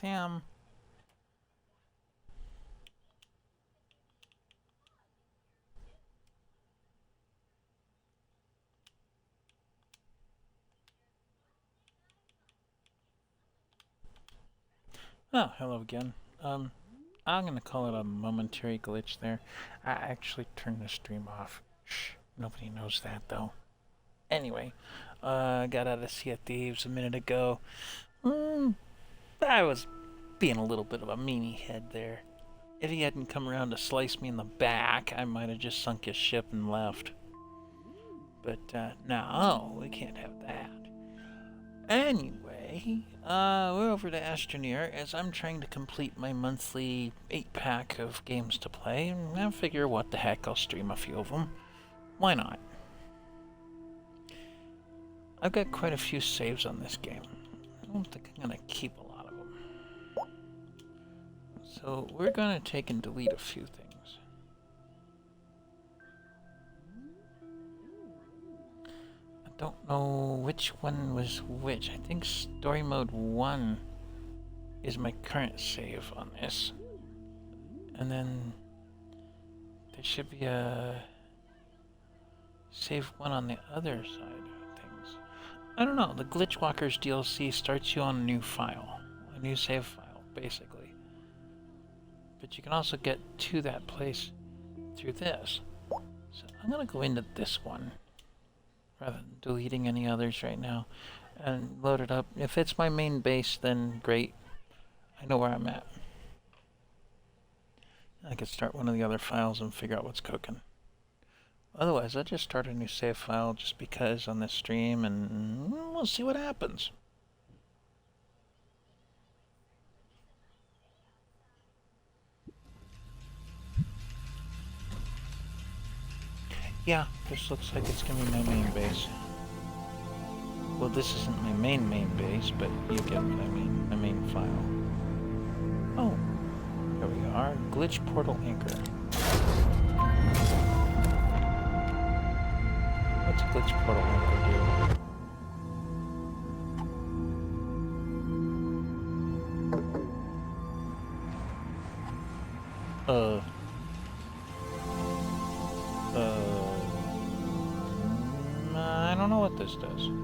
Sam. Oh, hello again. I'm gonna call it a momentary glitch there. I actually turned the stream off. Shh, nobody knows that though. Anyway, got out of Sea of Thieves a minute ago. I was being a little bit of a meanie head there. If he hadn't come around to slice me in the back, I might have just sunk his ship and left. But, no, we can't have that. Anyway, we're over to Astroneer as I'm trying to complete my monthly 8-pack of games to play, and I figure what the heck, I'll stream a few of them. Why not? I've got quite a few saves on this game. I don't think I'm gonna keep a lot of them. So we're gonna take and delete a few things. I don't know which one was which. I think story mode 1 is my current save on this. And then there should be a save 1 on the other side of things. I don't know. The Glitchwalkers DLC starts you on a new file. A new save file, basically. But you can also get to that place through this. So I'm going to go into this one rather than deleting any others right now and load it up. If it's my main base, then great. I know where I'm at. I could start one of the other files and figure out what's cooking. Otherwise, I'll just start a new save file just because on this stream, and we'll see what happens. Yeah, this looks like it's gonna be my main base. Well, this isn't my main base, but you get what I mean. My main file. Oh, here we are. Glitch Portal Anchor. What's Glitch Portal Anchor do? I don't know what this does. At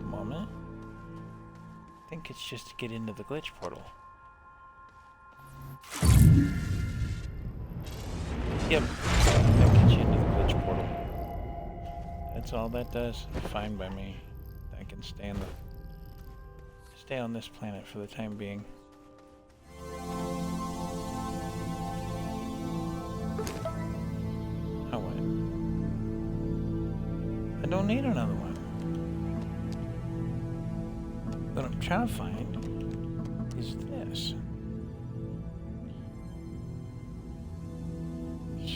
the moment. I think it's just to get into the glitch portal. Yep. That gets you into the glitch portal. That's all that does. Fine by me. I can stay on this planet for the time being. Oh what? I don't need another one. What I'm trying to find is this.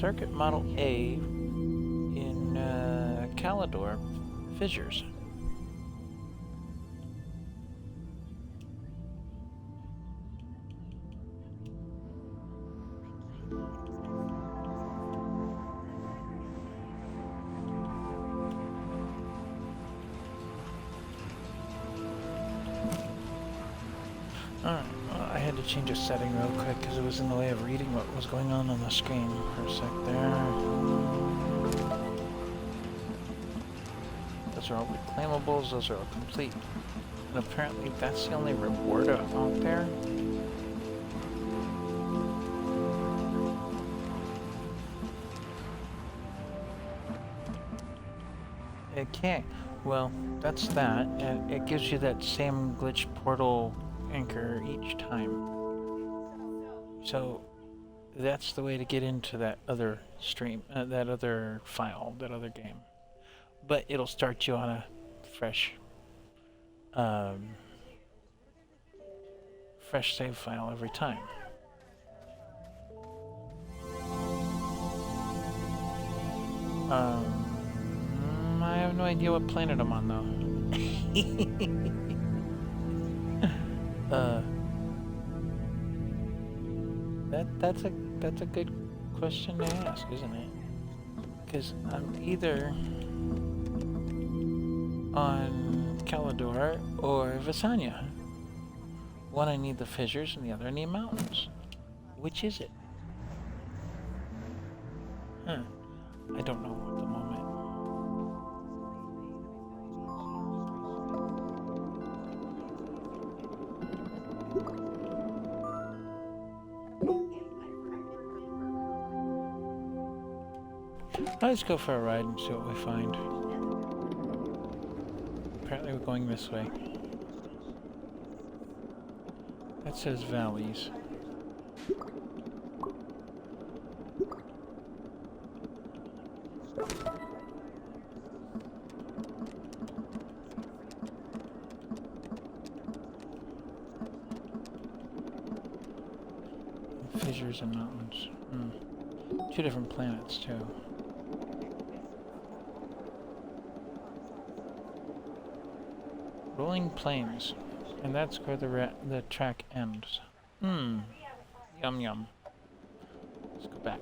Circuit Model A in Calidor Fissures. Alright, well, I had to change a setting real quick because it was in the way of reading what was going on the screen for a sec there. Those are all reclaimables, those are all complete. And apparently that's the only reward out there. Okay, well, that's that, and it gives you that same glitch portal anchor each time. So that's the way to get into that other stream, that other file, that other game. But it'll start you on a fresh fresh save file every time. I have no idea what planet I'm on though. That's a good question to ask, isn't it? Because I'm either on Calidor or Visanya. One I need the fissures and the other I need mountains. Which is it? Huh. I don't know at the moment. Let's go for a ride and see what we find. Apparently we're going this way. That says valleys. Fissures and mountains. Two different planets too. Rolling plains, and that's where the track ends. Yum yum. Let's go back.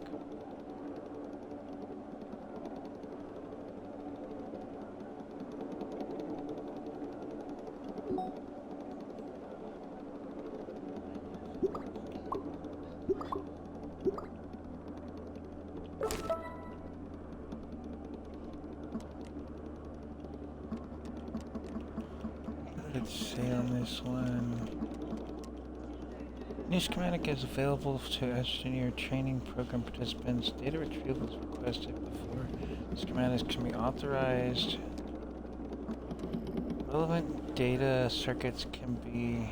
Let's see on this one. New schematic is available to engineer training program participants. Data retrieval is requested before schematics can be authorized. Relevant data circuits can be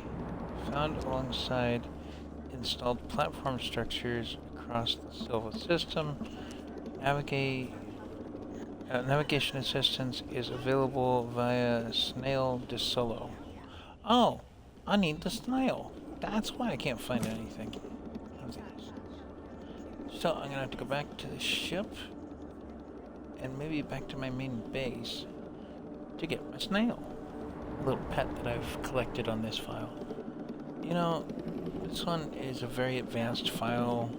found alongside installed platform structures across the Silva system. Navigation assistance is available via Snail de Solo. Oh, I need the snail. That's why I can't find anything. So I'm gonna have to go back to the ship and maybe back to my main base to get my snail. A little pet that I've collected on this file. You know, this one is a very advanced file.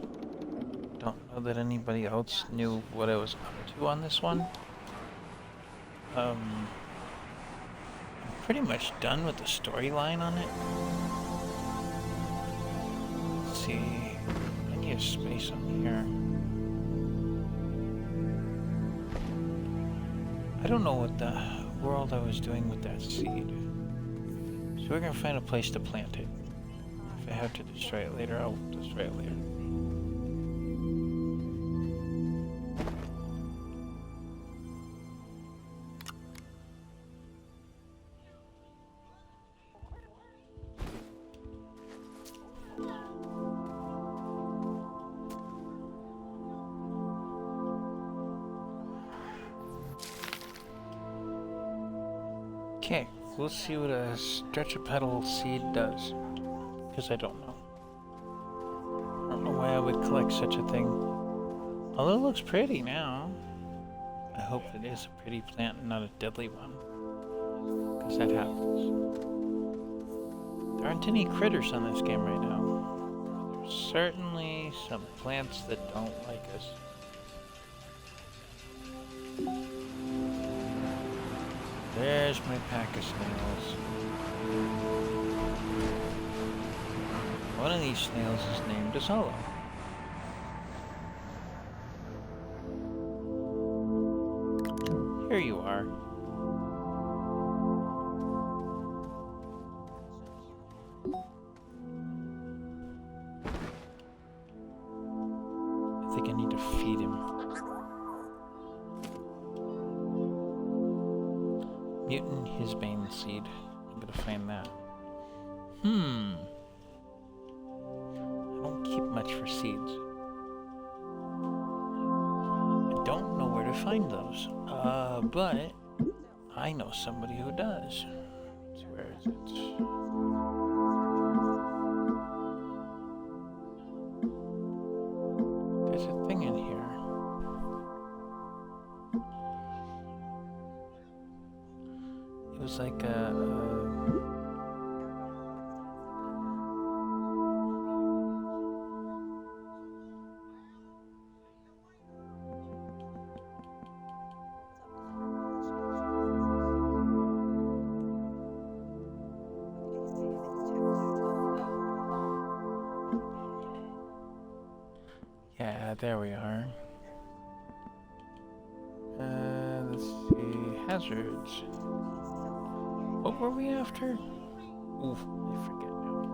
Don't know that anybody else knew what I was up to on this one. I'm pretty much done with the storyline on it. Let's see. I need a space on here. I don't know what the world I was doing with that seed. So we're gonna find a place to plant it. If I have to destroy it later, I'll destroy it later. Okay, we'll see what a stretch-a-petal seed does, because I don't know. I don't know why I would collect such a thing. Although it looks pretty now. I hope it is a pretty plant and not a deadly one, because that happens. There aren't any critters on this game right now. There's certainly some plants that don't like us. There's my pack of snails. One of these snails is named Asolo. Here you are. I think I need to feed him. Mutant Hisbane seed. I'm gonna find that. I don't keep much for seeds. I don't know where to find those. But I know somebody who does. So where is it? There's a thing in here. It was like a there we are. Let's see. Hazards. What were we after? Oof, I forget now.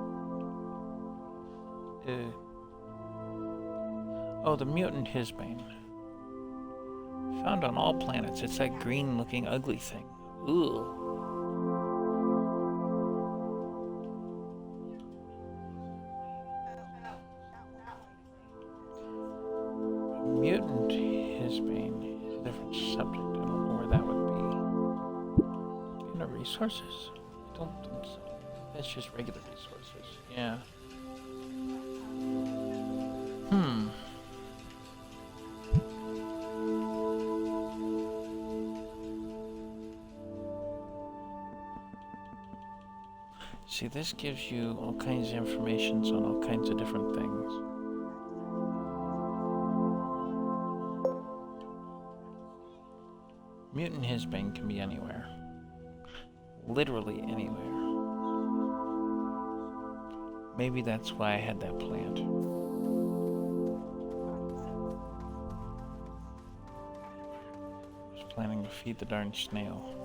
Oh, the mutant Hisbane. Found on all planets. It's that green-looking ugly thing. Ooh. Mutant Hisbane is a different subject. I don't know where that would be. In the resources? I don't think so. That's just regular resources. Yeah. See, this gives you all kinds of information on all kinds of different things. Mutant Hisbane can be anywhere. Literally anywhere. Maybe that's why I had that plant. I was planning to feed the darn snail.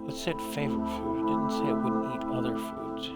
It said favorite food. It didn't say it wouldn't eat other foods.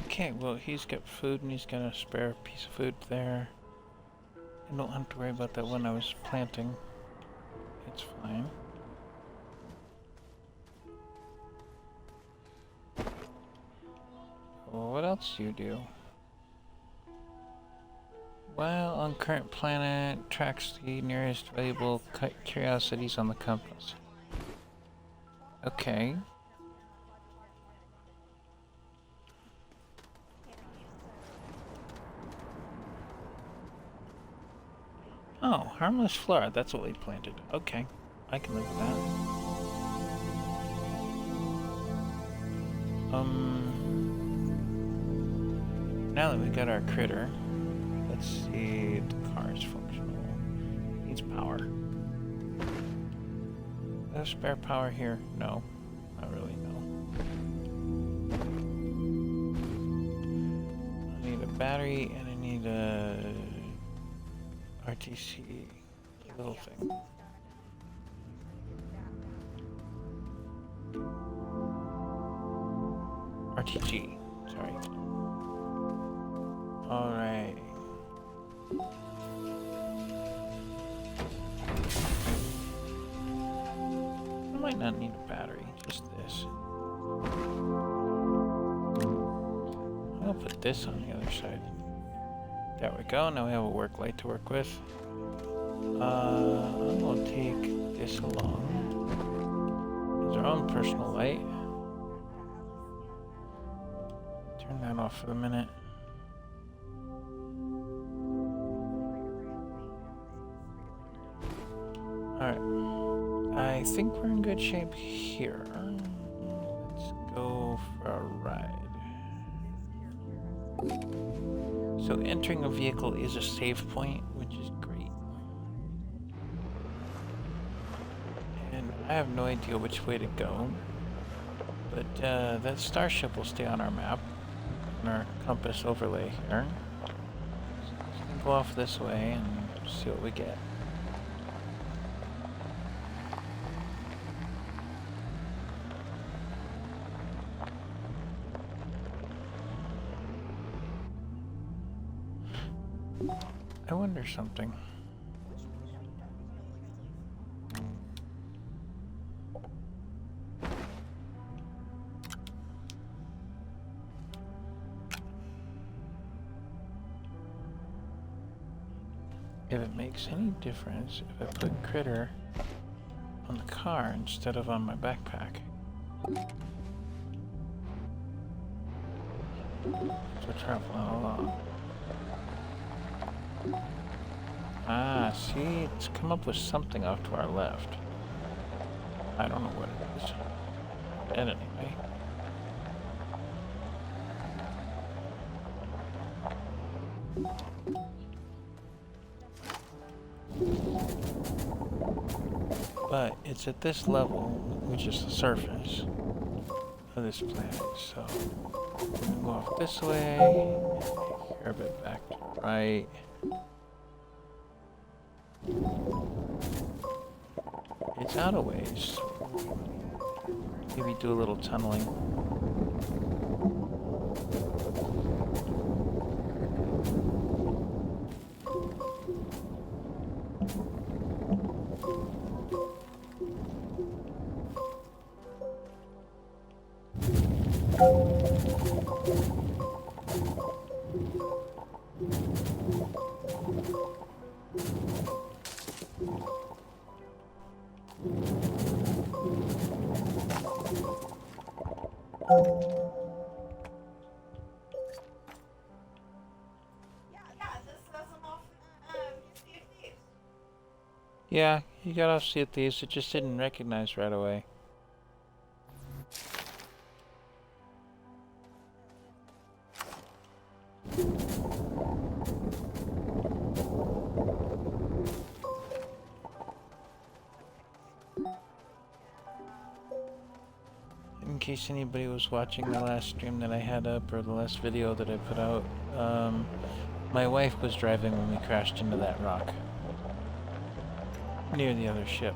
Okay, well, he's got food and he's got a spare piece of food there. I don't have to worry about that when I was planting. It's fine. Well, what else do you do? Well, on current planet, tracks the nearest valuable curiosities on the compass. Okay. Oh, harmless flora, that's what we planted. Okay, I can live with that. Now that we got our critter, let's see if the car is functional. Needs power. Is spare power here? No, not really, no. I need a battery and I need a RTC little thing. RTG, sorry. Alright. I might not need a battery, just this. I'll put this on the other side. There we go, now we have a work light to work with. I'm gonna take this along. It's our own personal light. Turn that off for the minute. Alright. I think we're in good shape here. Let's go for a ride. So entering a vehicle is a save point, which is great. And I have no idea which way to go. But that starship will stay on our map, on our compass overlay here. So we can go off this way and see what we get. I wonder something. If it makes any difference if I put Critter on the car instead of on my backpack. So traveling along. Ah, see, it's come up with something off to our left. I don't know what it is. And anyway. But it's at this level, which is the surface of this planet, so go off this way, here a bit back to the right. It's out of ways. Maybe do a little tunneling. Yeah, you got off Sea of Thieves, it just didn't recognize right away. In case anybody was watching the last stream that I had up, or the last video that I put out, my wife was driving when we crashed into that rock. Near the other ship.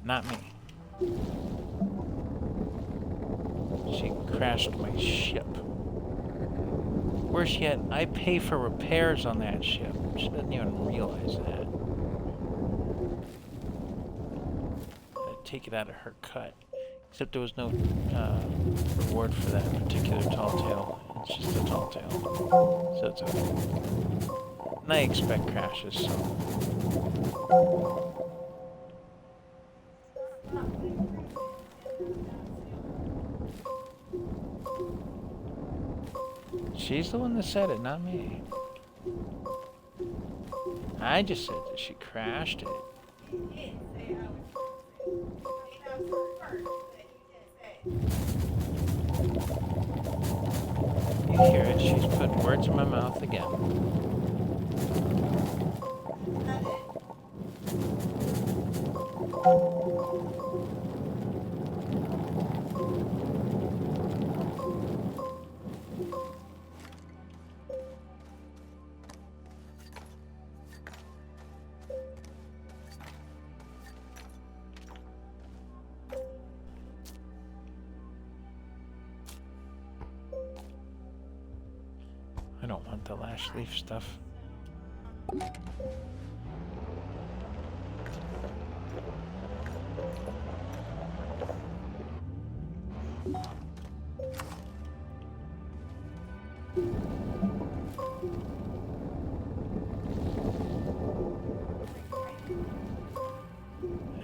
Not me. She crashed my ship. Worse yet, I pay for repairs on that ship. She doesn't even realize that. I'd take it out of her cut. Except there was no reward for that particular tall tale. It's just a tall tale. So it's okay. And I expect crashes, so. She's the one that said it, not me. I just said that she crashed it. You hear it? She's put words in my mouth again. I don't want the lash leaf stuff. I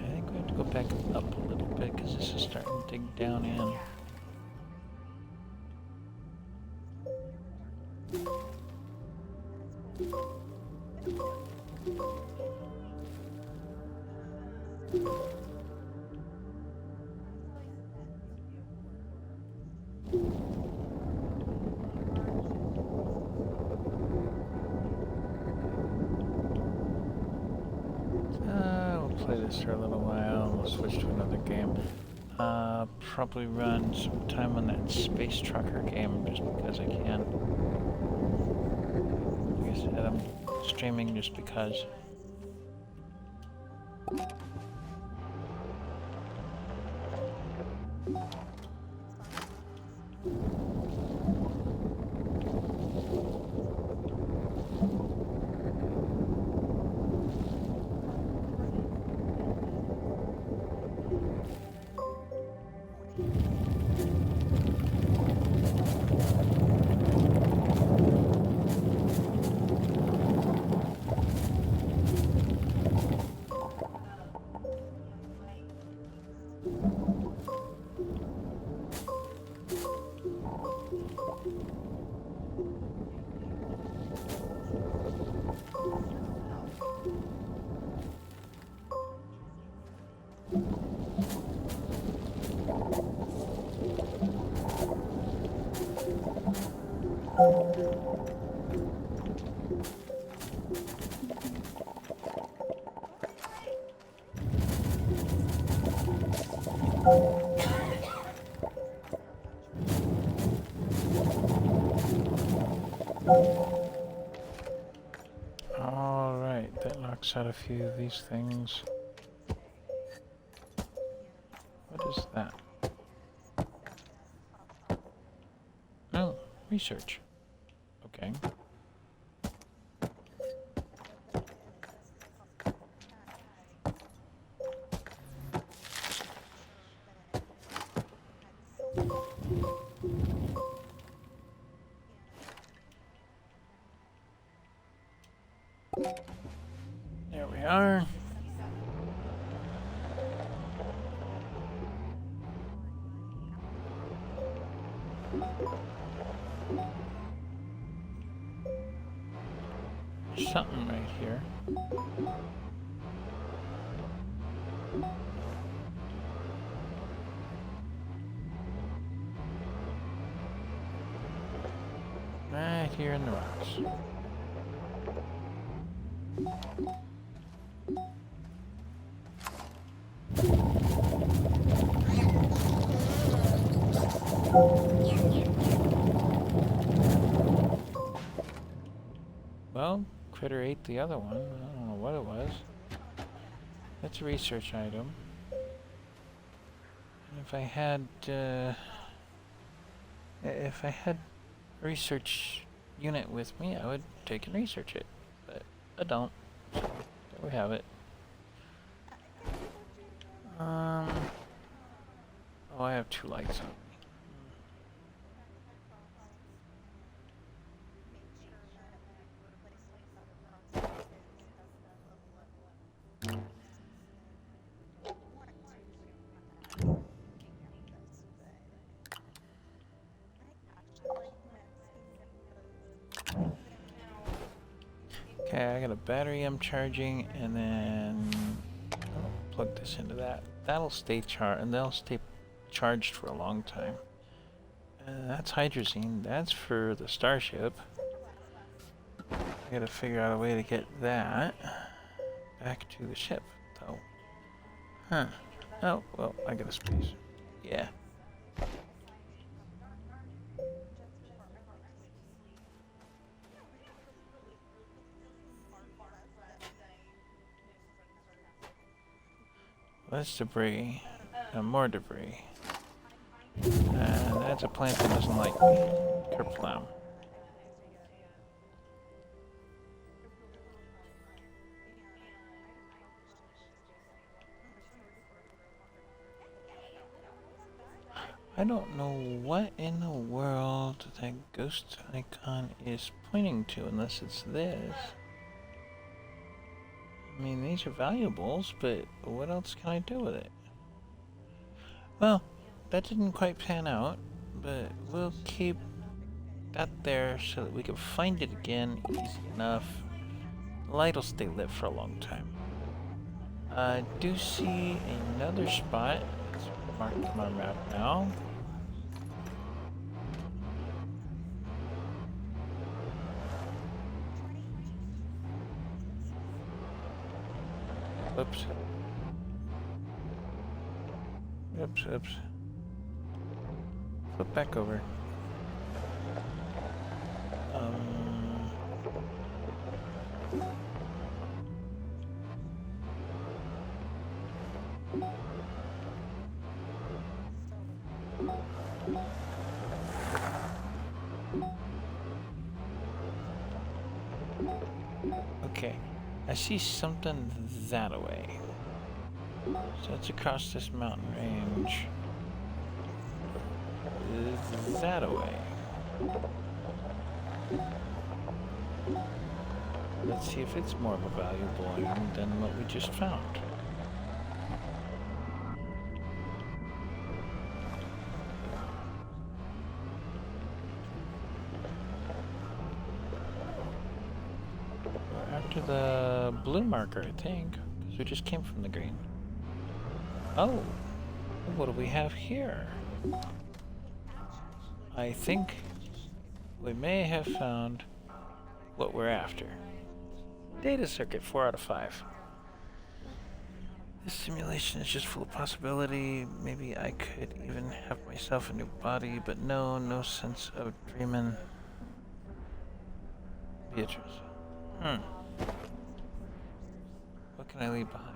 think we have to go back up a little bit because this is starting to dig down in. We'll play this for a little while. We'll switch to another game. Probably run some time on that Space Trucker game just because I can. Like I said, I'm streaming just because. Alright, that knocks out a few of these things. What is that? Oh, research. Okay. There we are. There's something right here. Right here in the rocks. Well, Critter ate the other one. I don't know what it was. That's a research item. If I had a research unit with me, I would take and research it. But I don't. So there we have it. Oh, I have 2 lights on me. Okay, I got a battery I'm charging, and then I'll plug this into that. That'll stay charged, and they'll stay charged for a long time. That's hydrazine. That's for the starship. I gotta figure out a way to get that back to the ship, though. Huh. Oh, well, I got a space. Yeah. Less debris. And more debris. And that's a plant that doesn't like me. Kerplum. I don't know what in the world that ghost icon is pointing to, unless it's this. I mean, these are valuables, but what else can I do with it? Well, that didn't quite pan out, but we'll keep that there so that we can find it again easy enough. The light will stay lit for a long time. I do see another spot. It's marked on my map now. Oops. Oops. Flip back over. Okay, I see something that away. So it's across this mountain range. That away. Let's see if it's more of a valuable item than what we just found. after the blue marker, I think. Because we just came from the green. Oh, what do we have here? I think we may have found what we're after. Data circuit, 4 out of 5. This simulation is just full of possibility. Maybe I could even have myself a new body, but no sense of dreaming. Beatrice. What can I leave behind?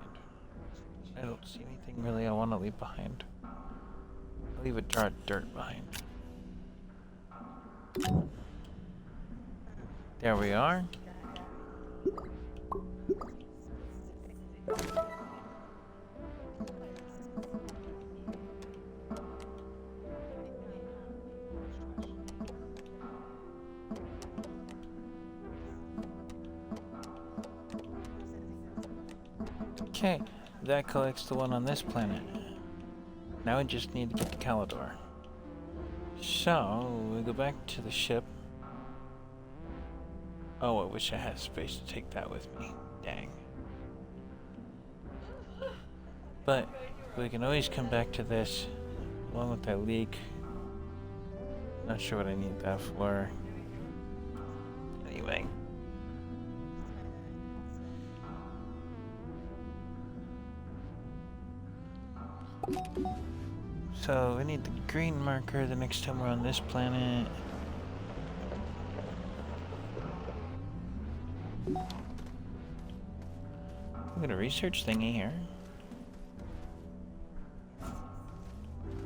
I don't see anything really I want to leave behind. I'll leave a jar of dirt behind. There we are. Okay, that collects the one on this planet. Now we just need to get to Calidor. So, we go back to the ship. Oh, I wish I had space to take that with me. Dang. But we can always come back to this, along with that leak. Not sure what I need that for. Anyway. So we need the green marker the next time we're on this planet. We got a research thingy here.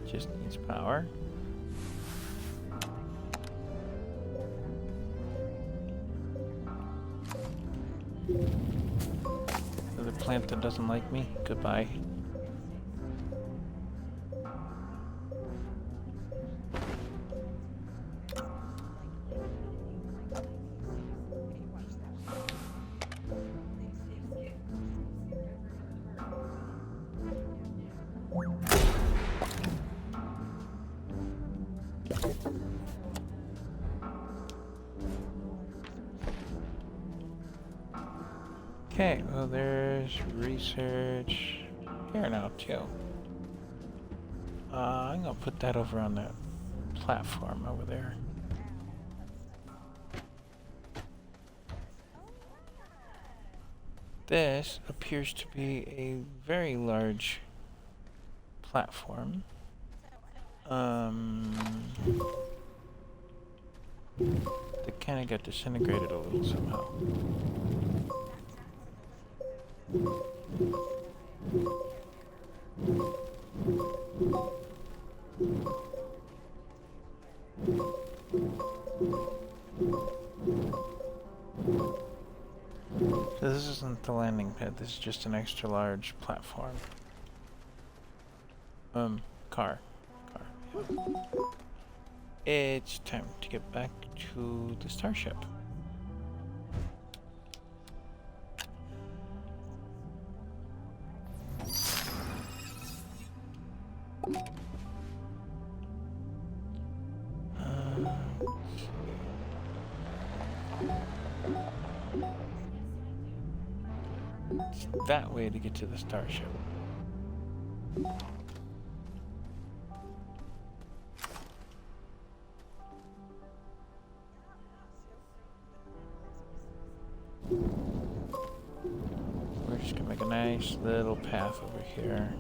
Just needs power. Another plant that doesn't like me. Goodbye. Okay, well there's research here now too. I'm gonna put that over on that platform over there. This appears to be a very large platform. That kind of got disintegrated a little somehow. So this isn't the landing pad, this is just an extra large platform. Car. Yeah. It's time to get back to the starship. It's that way to get to the starship. We're just gonna make a nice little path over here.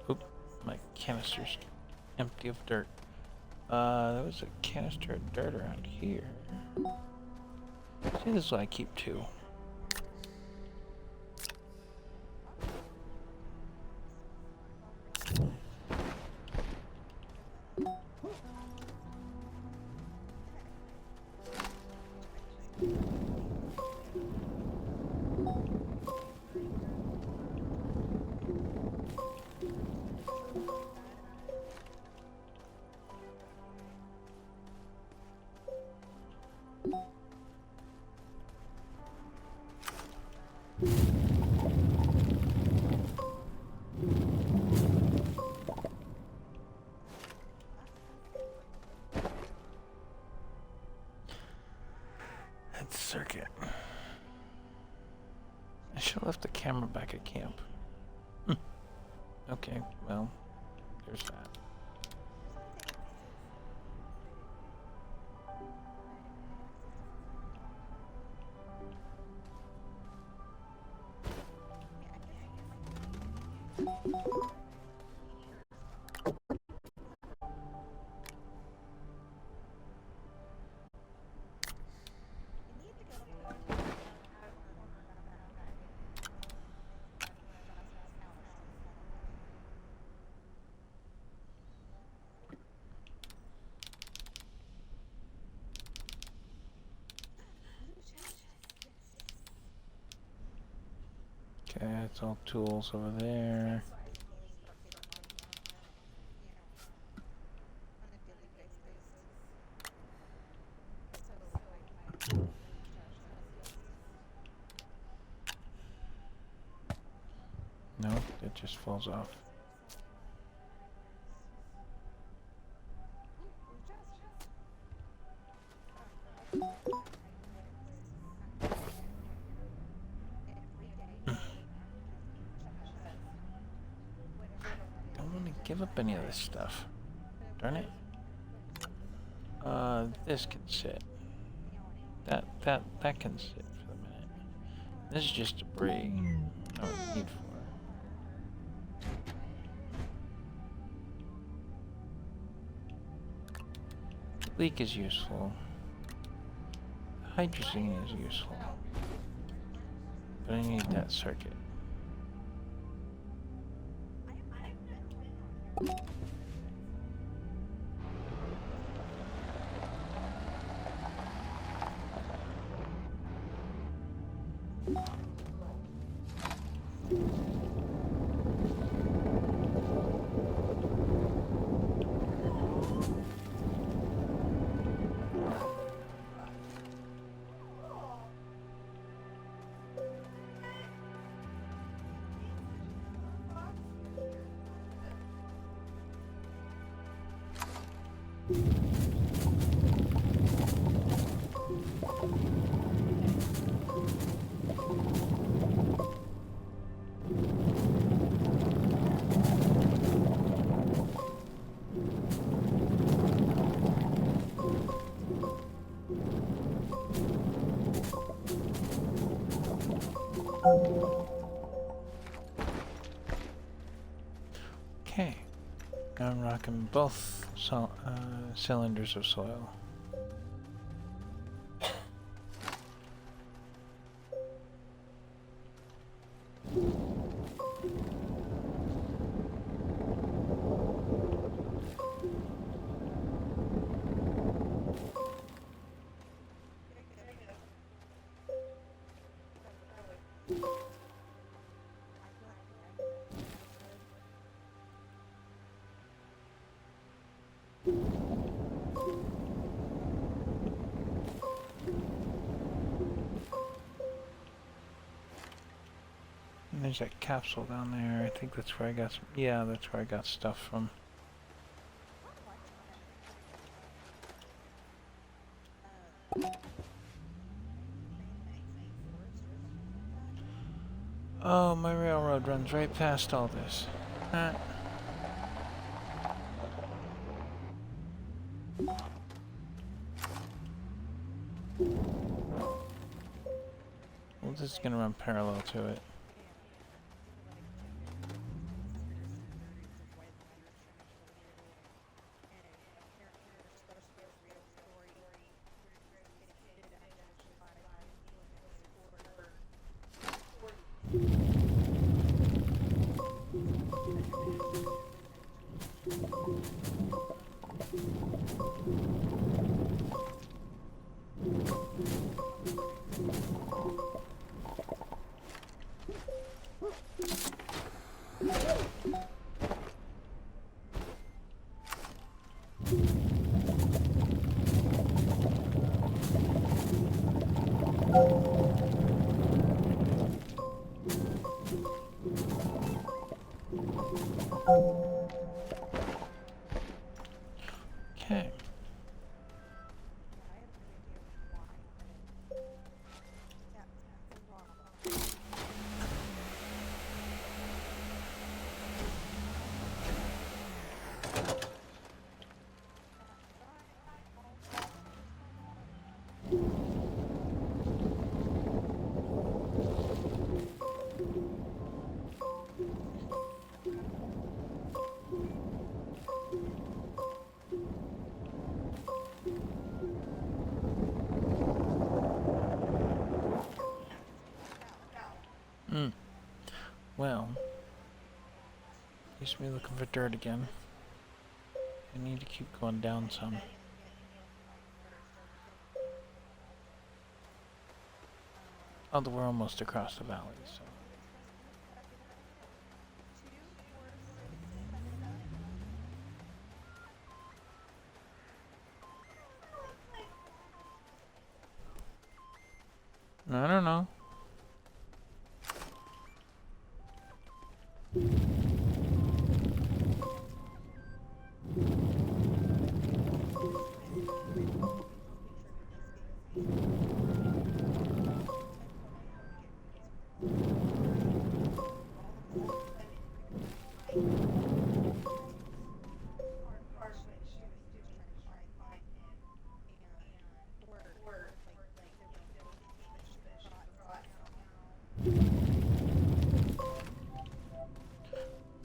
Oop, my canister's empty of dirt. There was a canister of dirt around here. See, this is what I keep too. should have left the camera back at camp. Okay, well, there's that. Okay, it's all tools over there. No, it just falls off. Don't want to give up any of this stuff. Darn it. This can sit. That can sit for the minute. This is just debris. No need for it. Leak is useful. Hydrazine is useful. But I need that circuit. Okay, now I'm rocking both cylinders of soil. And there's that capsule down there. I think that's where I got some, yeah, that's where I got stuff from. Oh, my railroad runs right past all this. Well, this is gonna run parallel to it. Okay. Mm. Well, used to be looking for dirt again. I need to keep going down some. Although we're almost across the valley, so. I don't know.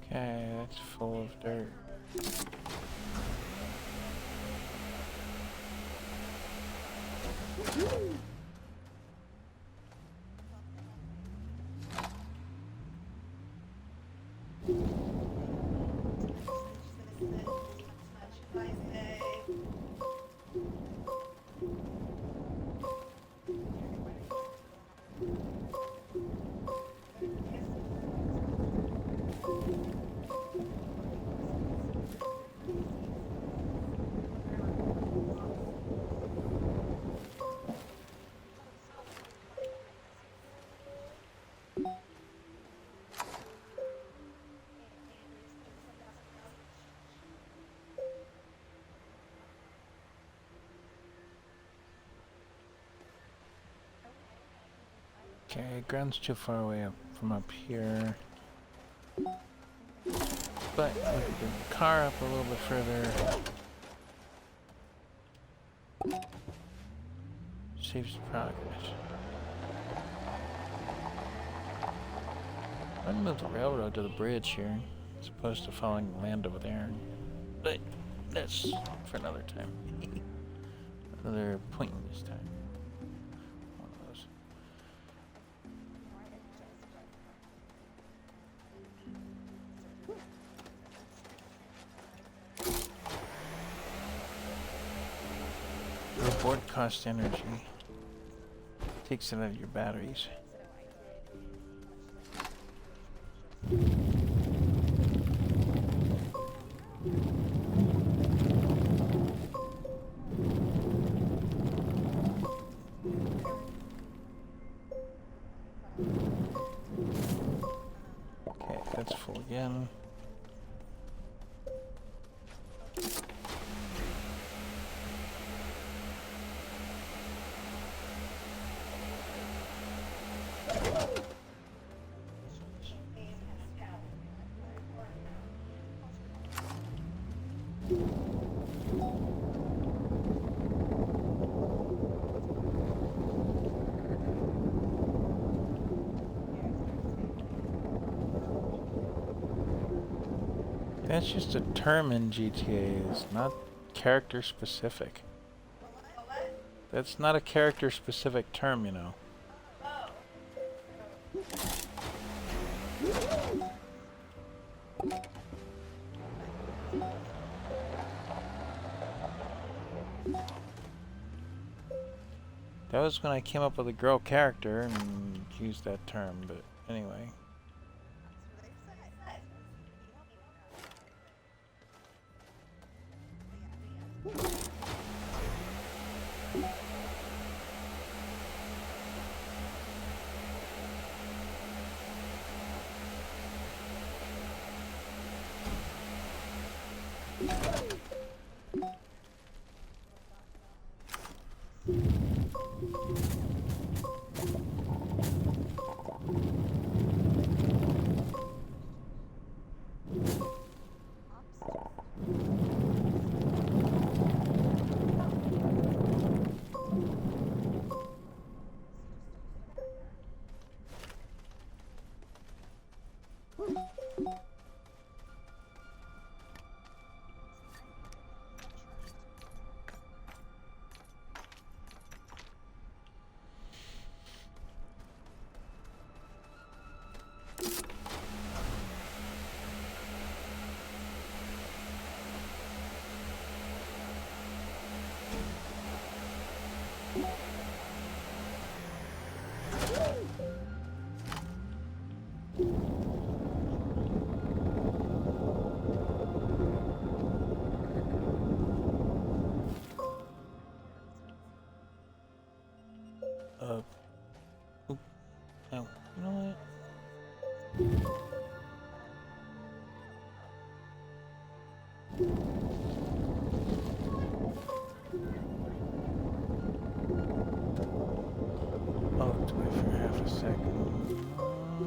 Okay, that's full of dirt. Okay, ground's too far away up from up here. But we can bring the car up a little bit further. Saves progress. I'm gonna move the railroad to the bridge here, as opposed to following the land over there. But that's for another time. Another point in this time. One of those. The board costs energy. Takes it out of your batteries. Okay, that's full again. That's just a term in GTA, it's not character specific. That's not a character specific term, you know. That was when I came up with a girl character and used that term, but anyway.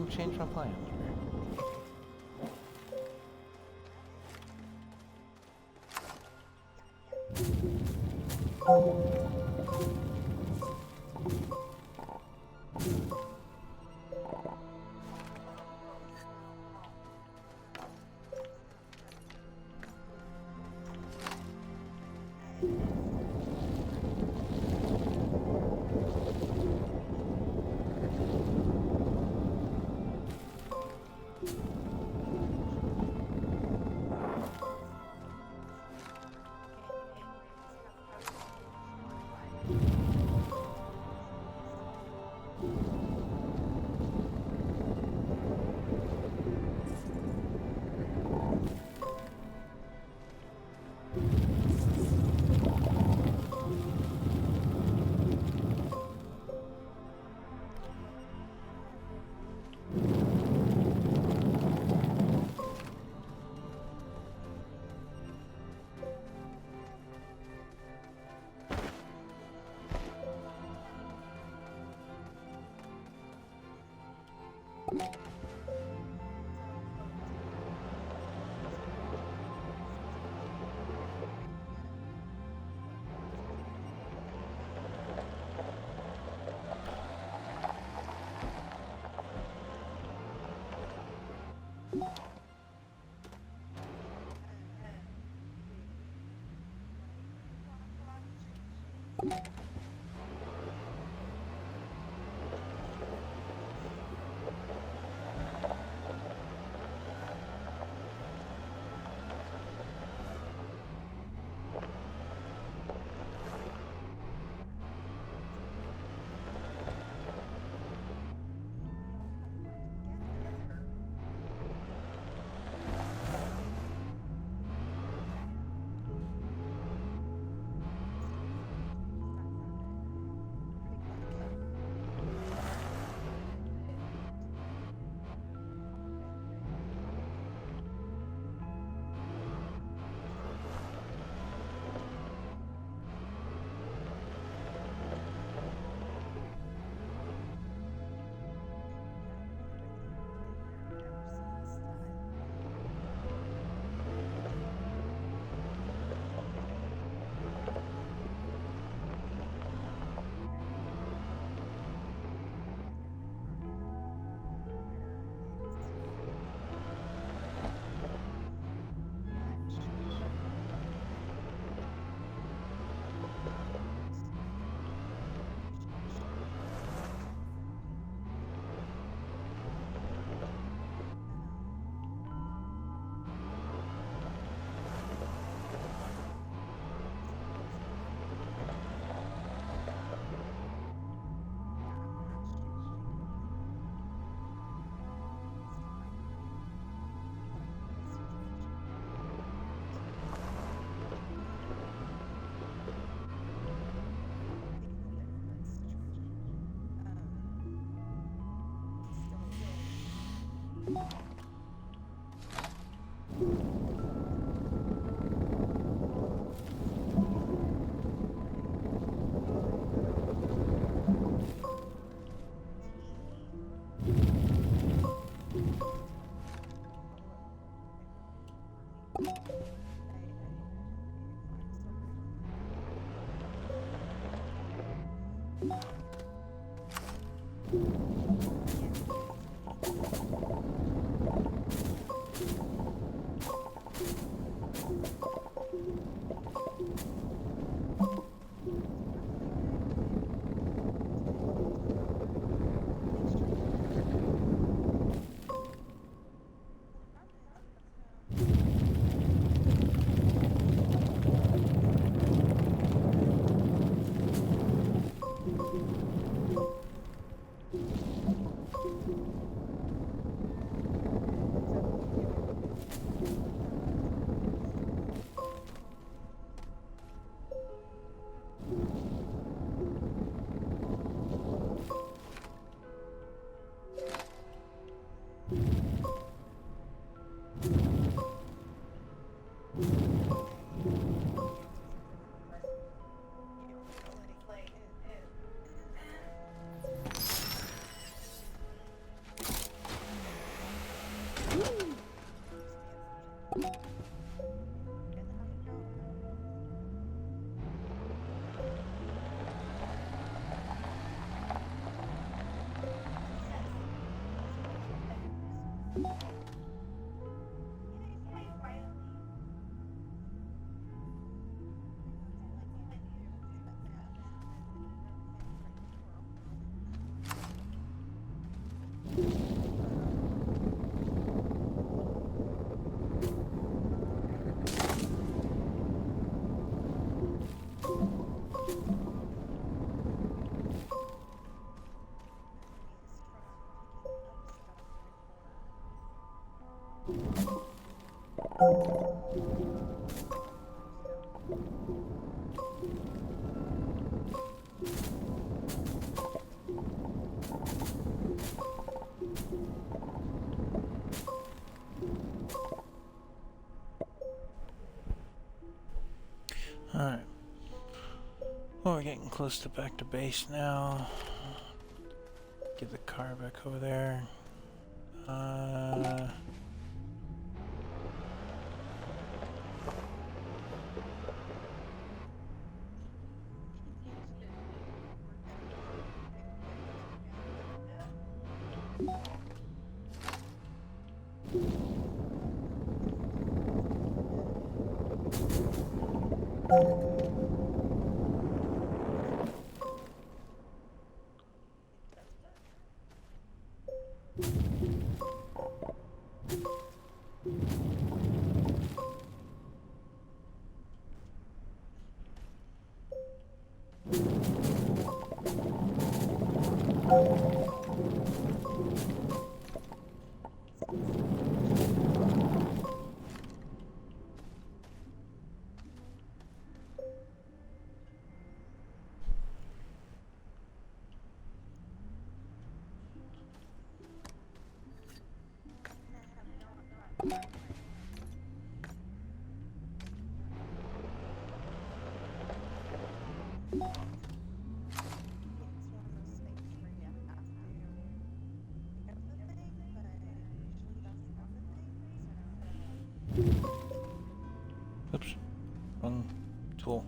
change my plan. Alright. Well, we're getting close to back to base now. Get the car back over there. Oops. Wrong tool.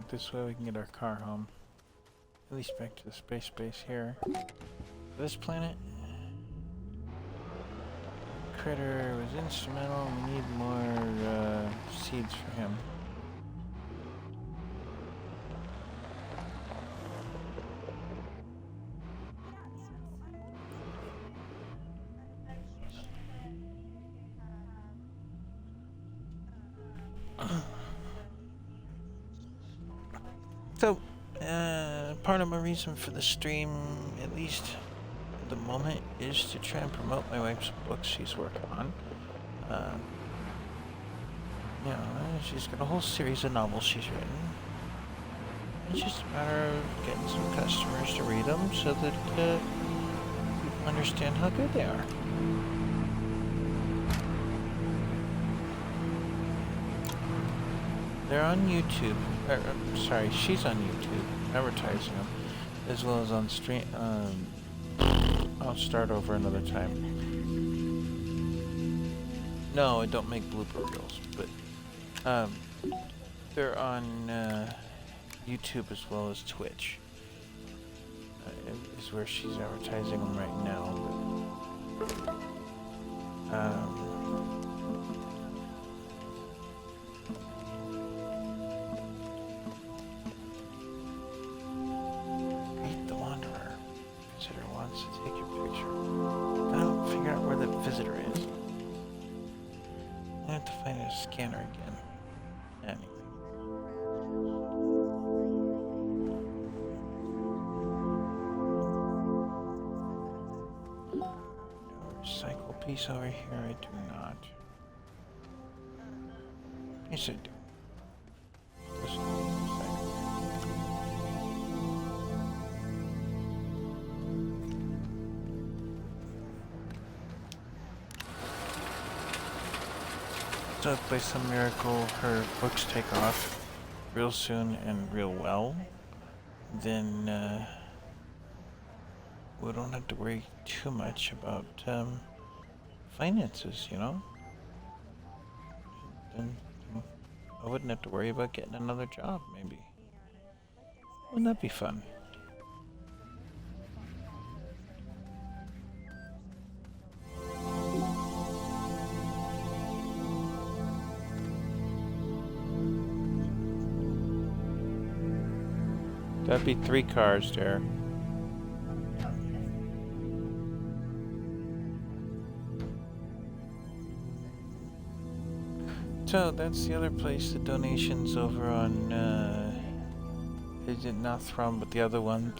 This way we can get our car home. At least back to the space base here. This planet? critter was instrumental. We need more seeds for him. So, part of my reason for the stream, at least at the moment, is to try and promote my wife's books she's working on. You know, she's got a whole series of novels she's written. It's just a matter of getting some customers to read them so that people understand how good they are. They're on YouTube. Sorry, she's on YouTube, advertising them, as well as on stream. I'll start over another time. No, I don't make blooper reels, but they're on YouTube as well as Twitch. Is where she's advertising them right now. But, scanner again. Anyway. No recycle piece over here, I do not. Yes, I do. So if by some miracle her books take off real soon and real well, then we don't have to worry too much about finances, you know? Then I wouldn't have to worry about getting another job, maybe. Wouldn't that be fun? That'd be 3 cars there. So that's the other place, the donations over on, not Thrum, but the other one.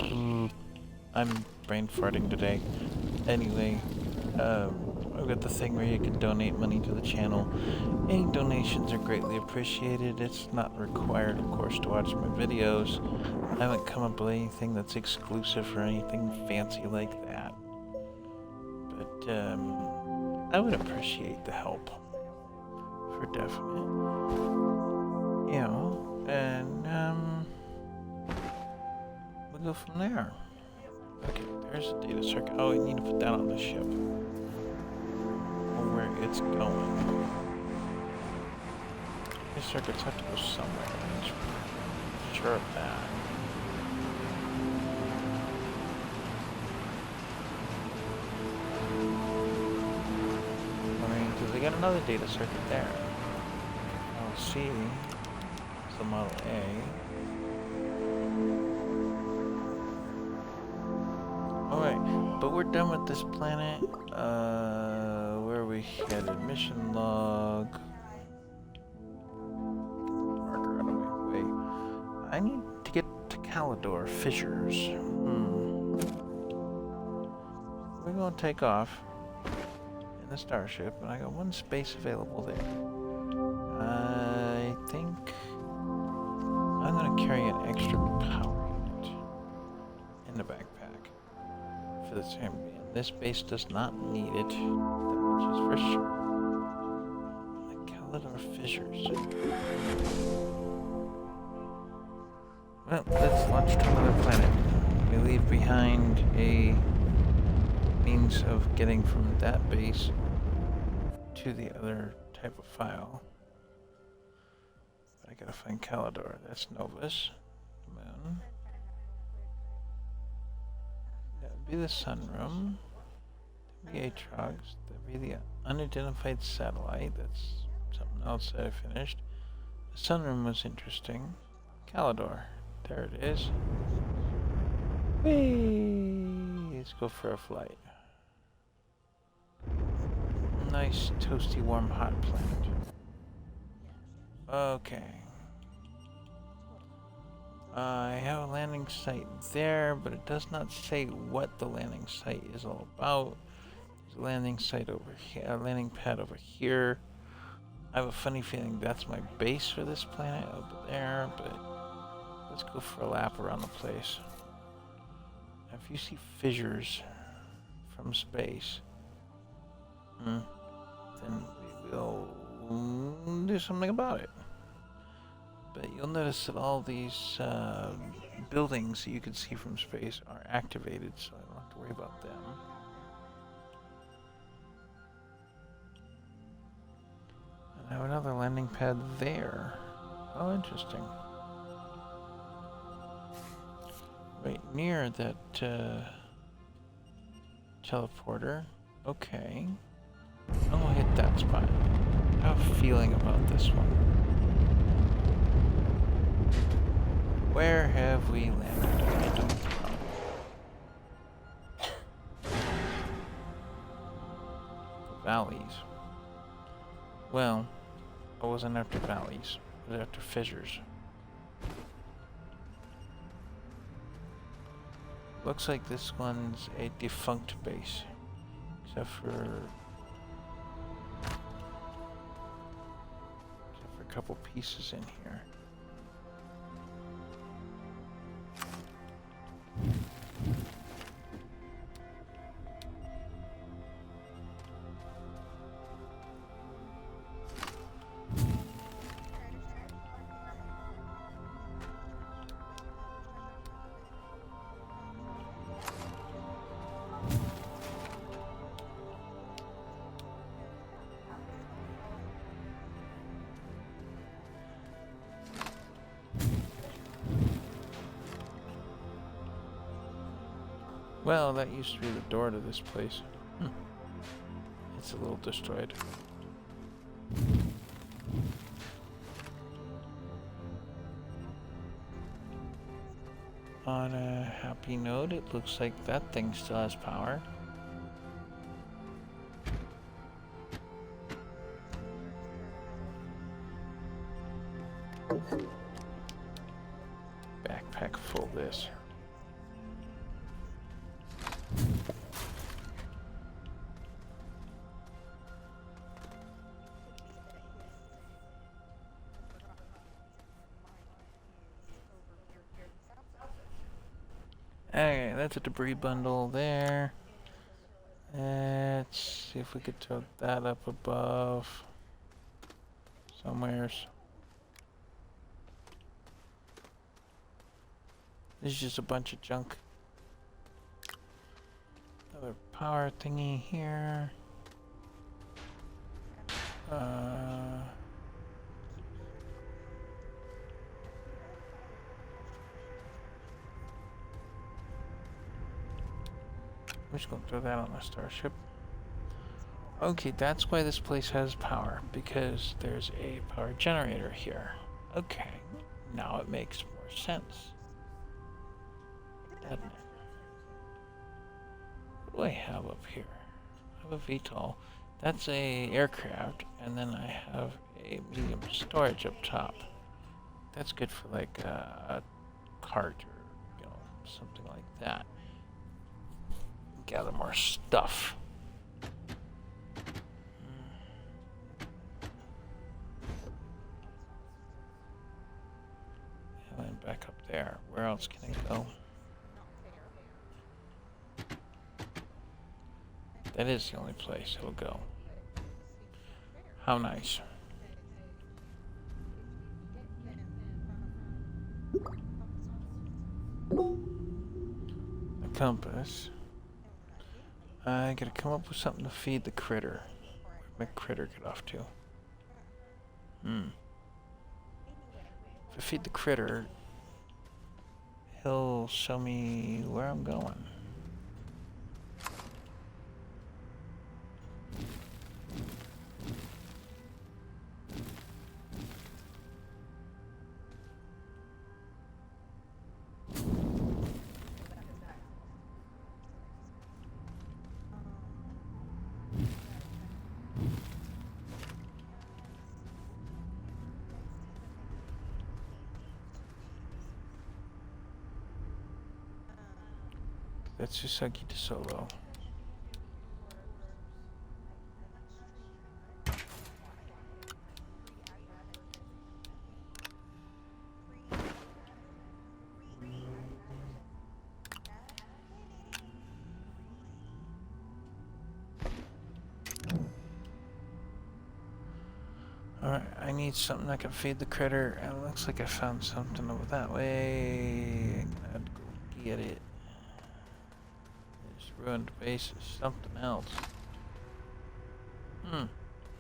I'm brain farting today. Anyway, I've got the thing where you can donate money to the channel. Any donations are greatly appreciated. It's not required, of course, to watch my videos. I haven't come up with anything that's exclusive or anything fancy like that. But, I would appreciate the help. For definite. You know, and, we'll go from there. Okay, there's the data circuit. Oh, we need to put that on the ship. Or where it's going. These circuits have to go somewhere. I'm sure of that. We got another data circuit there. LC is the Model A. Alright, but we're done with this planet. Where are we headed? Mission log. Marker out of my way. I need to get to Calidor Fissures. We're gonna take off the starship, and I got 1 space available there. I think I'm gonna carry an extra power unit in the backpack for the time being. This base does not need it, that much is for sure. The Calidor Fissures. Well, let's launch to another planet. We leave behind a means of getting from that base to the other type of file. But I gotta find Calidor. That's Novus, the moon. That would be the sunroom. The Aatrox, the unidentified satellite, that's something else that I finished. The sunroom was interesting. Calidor, there it is. Whee! Let's go for a flight. Nice, toasty, warm, hot planet. Okay. I have a landing site there, but it does not say what the landing site is all about. There's a landing site over here, a landing pad over here. I have a funny feeling that's my base for this planet over there, but let's go for a lap around the place. Now, if you see fissures from space, then we will do something about it. But you'll notice that all these buildings that you can see from space are activated, so I don't have to worry about them. And I have another landing pad there. Oh, interesting. Right near that teleporter. Okay. I'm gonna hit that spot. I have a feeling about this one. Where have we landed? I don't know. Valleys. Well, I wasn't after valleys. I was after fissures. Looks like this one's a defunct base. Except for a couple pieces in here. Well, that used to be the door to this place. It's a little destroyed. On a happy note, it looks like that thing still has power. Backpack full of this. Okay, that's a debris bundle there. Let's see if we could throw that up above somewheres. This is just a bunch of junk. Another power thingy here. We're just gonna throw that on the starship. Okay, that's why this place has power, because there's a power generator here. Okay, now it makes more sense. Doesn't it? What do I have up here? I have a VTOL. That's a aircraft, and then I have a medium storage up top. That's good for like a cart or something like that. Gather more stuff. And then back up there. Where else can I go? That is the only place it'll go. How nice. The compass. I gotta come up with something to feed the critter. Where'd my critter get off to? If I feed the critter, he'll show me where I'm going. That's Usagi to Solo. Alright, I need something that can feed the critter, and it looks like I found something over that way. I'm gonna have to go get it. This ruined base is something else. No,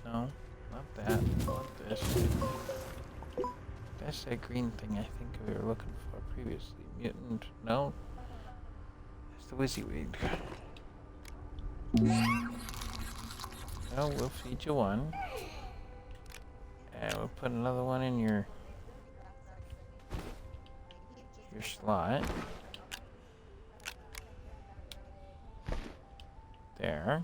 not that. Not this. That's that green thing I think we were looking for previously. Mutant, no. It's the WYSIWYG. No, we'll feed you one. And we'll put another one in your slot. There.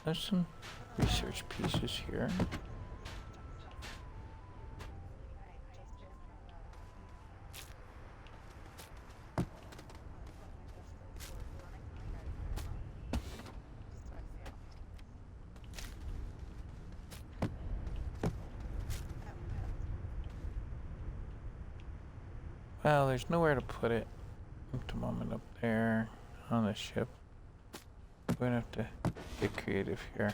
There's some research pieces here. Well, there's nowhere to put it at the moment up there on the ship. We're gonna have to get creative here.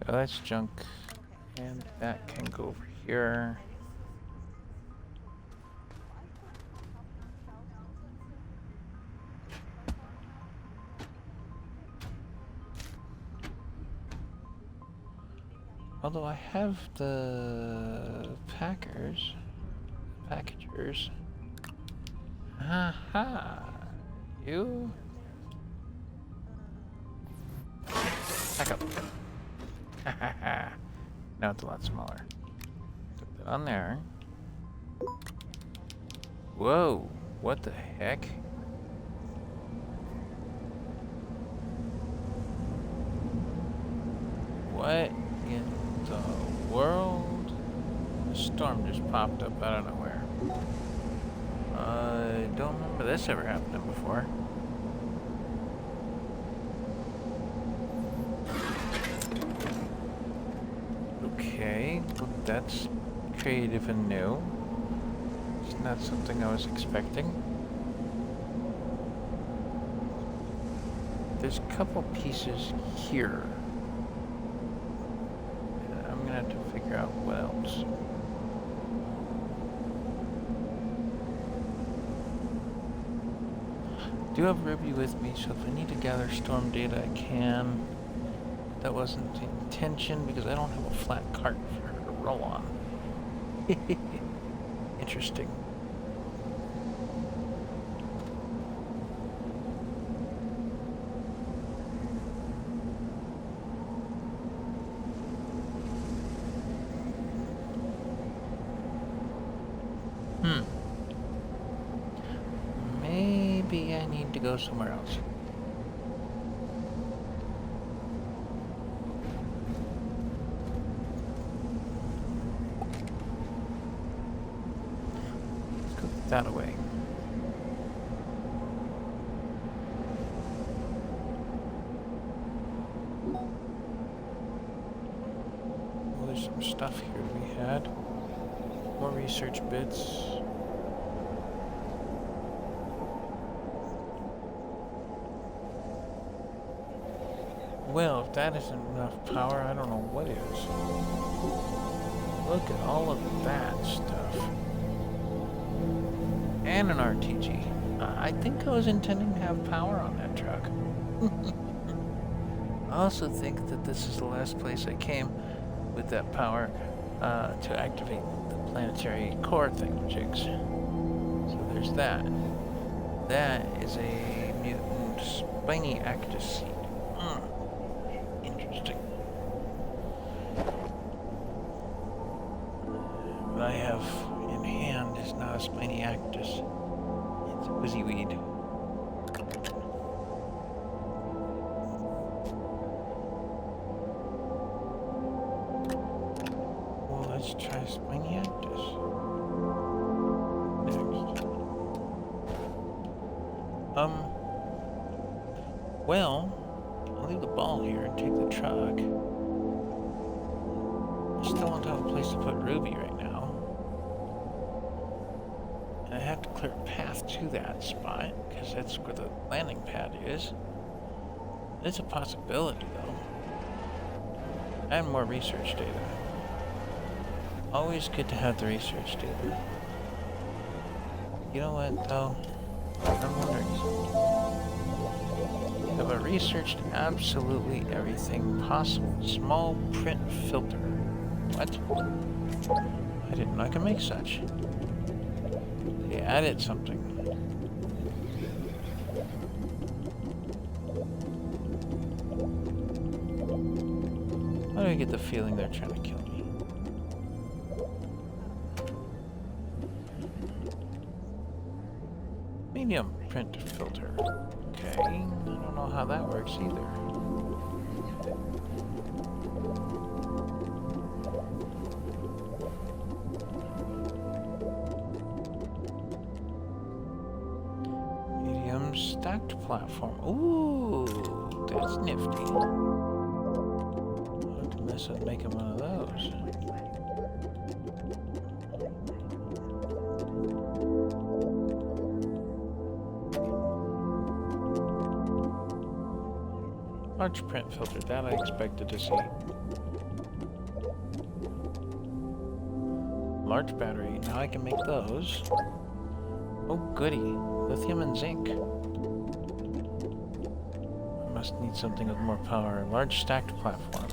Oh, that's junk, and that can go over here. Although I have the packagers. Aha! You? Back up. Now it's a lot smaller. Put that on there. Whoa! What the heck? What in the world? A storm just popped up out of nowhere. I don't remember this ever happening before. Okay, well, that's creative and new. It's not something I was expecting. There's a couple pieces here. I'm gonna have to figure out what else. I do have Ruby with me, so if I need to gather storm data, I can. That wasn't the intention because I don't have a flat cart for her to roll on. Interesting. Maybe I need to go somewhere else. That away. Well, there's some stuff here we had. More research bits. Well, if that isn't enough power, I don't know what is. Look at all of that stuff. And an RTG. I think I was intending to have power on that truck. I also think that this is the last place I came with that power to activate the planetary core thingamajigs. So there's that. That is a mutant spiny actus seed. Interesting. I have in hand is not a spiny actus. It's a wizzyweed. Well, let's try spiny actus. Next. Well, I'll leave the ball here and take the truck. I still want to have a place to put Ruby right now. And I have to clear a path to that spot, because that's where the landing pad is. It's a possibility, though. And more research data. Always good to have the research data. You know what, though? I'm wondering something. Have I researched absolutely everything possible? Small print filter. What? I didn't know I could make such. They added something. How do I get the feeling they're trying to kill me? Medium print filter. Okay, I don't know how that works either. Medium stacked platform. Ooh, that's nifty. I'll have to mess with making one of those. Large print filter, that I expected to see. Large battery, now I can make those. Oh goody, lithium and zinc. I must need something with more power. Large stacked platform.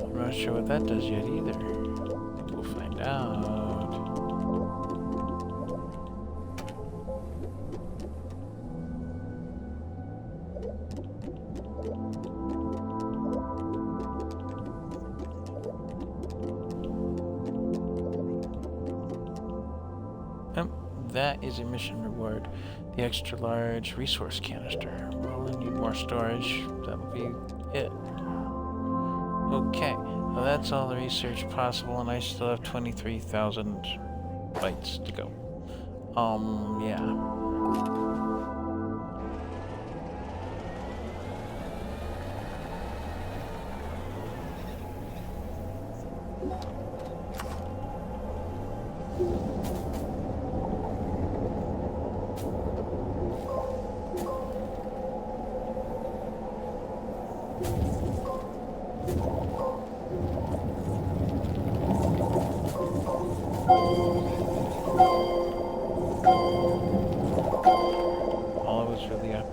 I'm not sure what that does yet either. We'll find out. That is a mission reward. The extra large resource canister. Well, I need more storage. That'll be it. Okay, well that's all the research possible, and I still have 23,000 bytes to go. Yeah.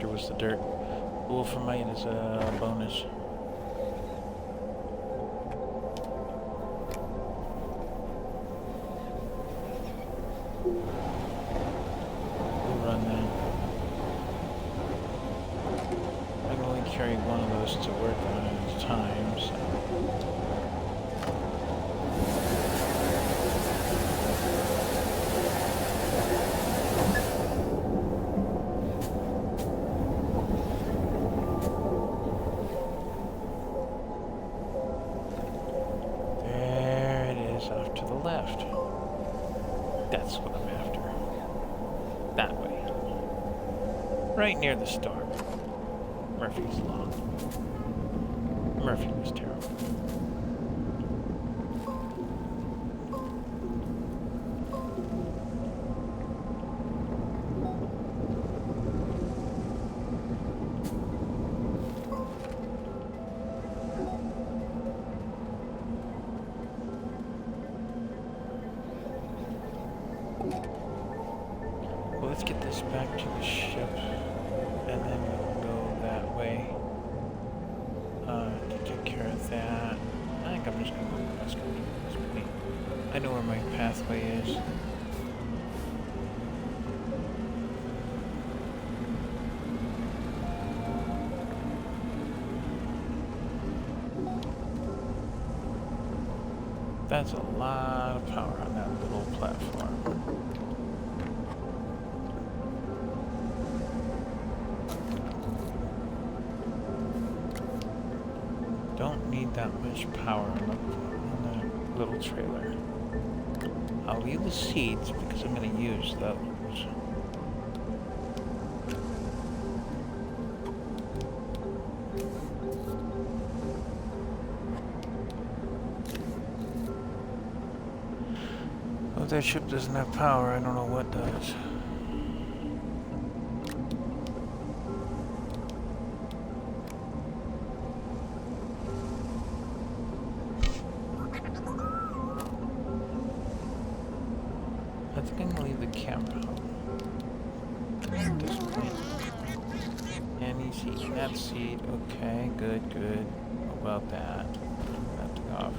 Was the dirt. Wolframite is a bonus. We'll run now. I can only carry one of those to work on at a time, so. Off to the left. That's what I'm after. That way. Right near the storm. Murphy's Law. Murphy was terrible. Well, let's get this back to the ship, and then we'll go that way to take care of that. I think I'm just going to go cross country. I know where my pathway is. That's a lot lot of power on that little platform. Don't need that much power in the little trailer. I'll leave the seats because I'm going to use those. If that ship doesn't have power, I don't know what does. I think I'm gonna leave the camp at this point. Any seat in that seat. Okay, good, good. How about that? That took off.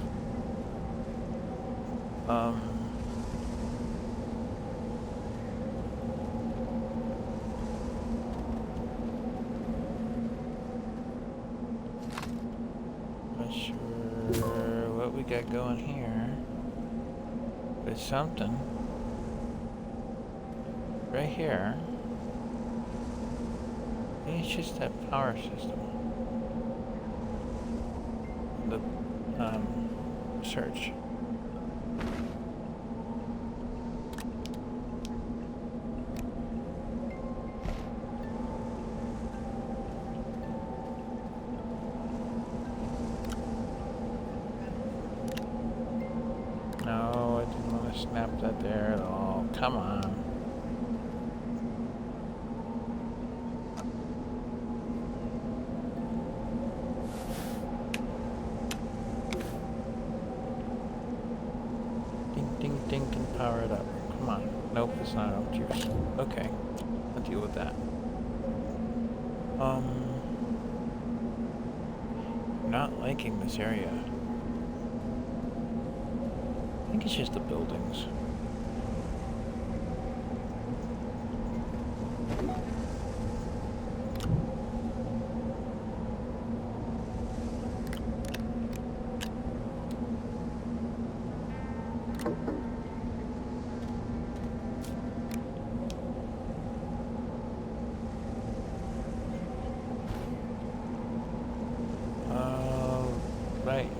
Not sure what we got going here. There's something. Right here. It's just that power system. The search. No, I didn't want to snap that there at all. Come on. Ding, can power it up. Come on. Nope, it's not out of juice. Okay, I'll deal with that. Not liking this area. I think it's just the buildings. Right.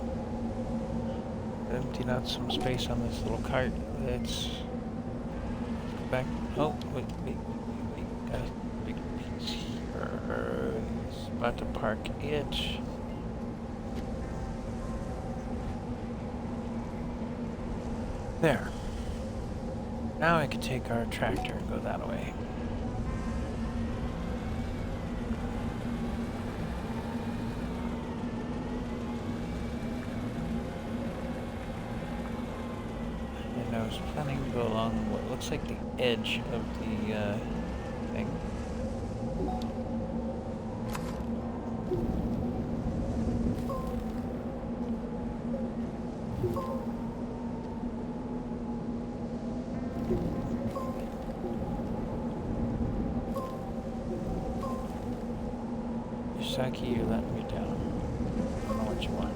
Emptied out some space on this little cart. Let's go back. Oh, wait. Got a big piece here. It's about to park it. There. Now I can take our tractor and go that way. I was planning to go along what looks like the edge of the thing. Yosaki, you're letting me down. I don't know what you want.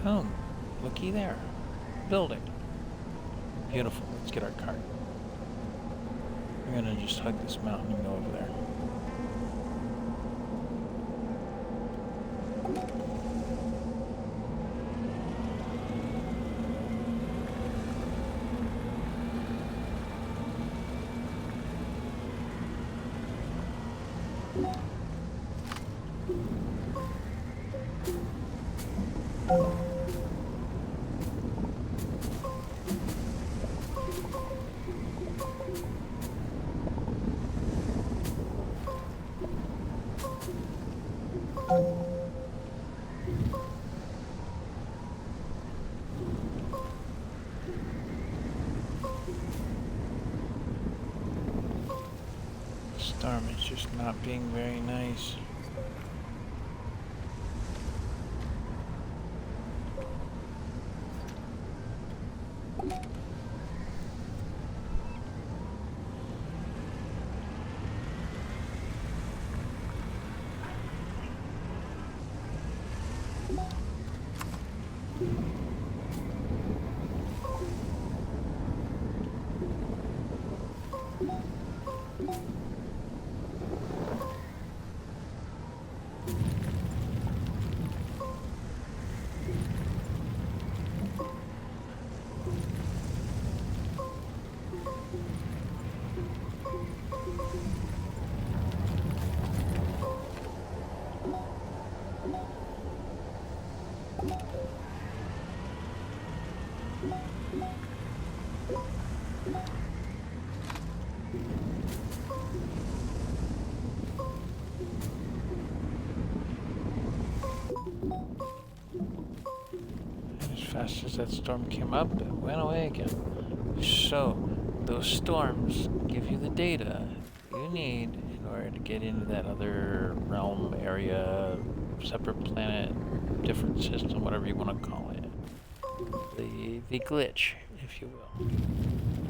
Oh, looky there. Building. Beautiful. Let's get our cart. We're gonna just hug this mountain and go over there. storm is just not being very nice. As fast as that storm came up, it went away again. So, those storms give you the data you need in order to get into that other realm, area, separate planet, different system, whatever you want to call it. The glitch, if you will.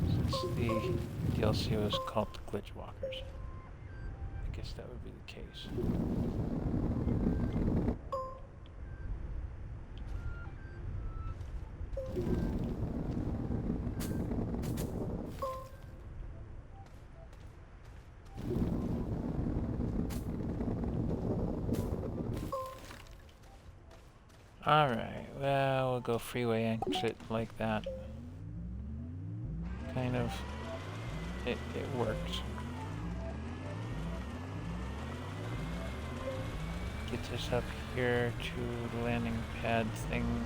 Since the DLC was called the Glitch Walkers. I guess that would be the case. Alright, well, we'll go freeway exit like that. Kind of. It worked. Gets us up here to the landing pad thing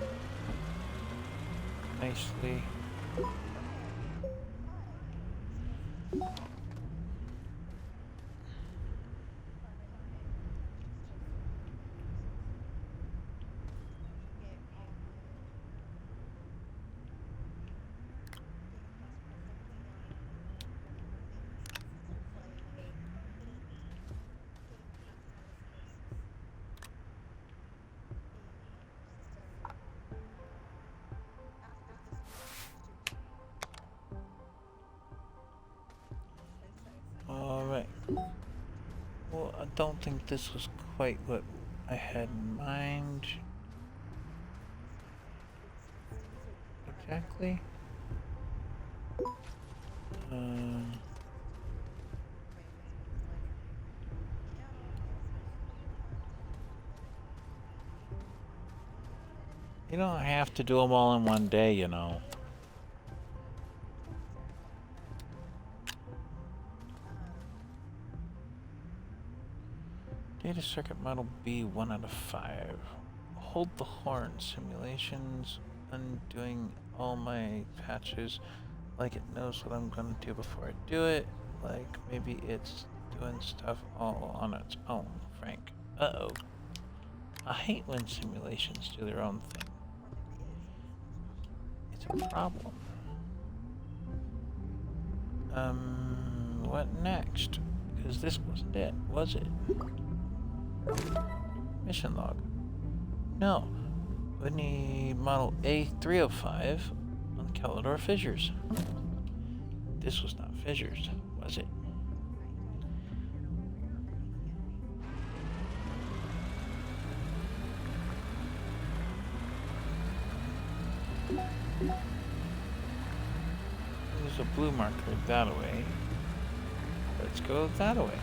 nicely. Alright. Well, I don't think this was quite what I had in mind. Exactly. You don't have to do them all in one day, you know. Data circuit model B, 1 out of 5. Hold the horn. Simulations. Undoing all my patches. Like it knows what I'm gonna do before I do it. Like maybe it's doing stuff all on its own, Frank. Uh-oh. I hate when simulations do their own thing. It's a problem. What next? Because this wasn't it, was it? Mission log. No. We need model A305 on the Calidor fissures. This was not fissures, was it? There's a blue marker that way. Let's go that way.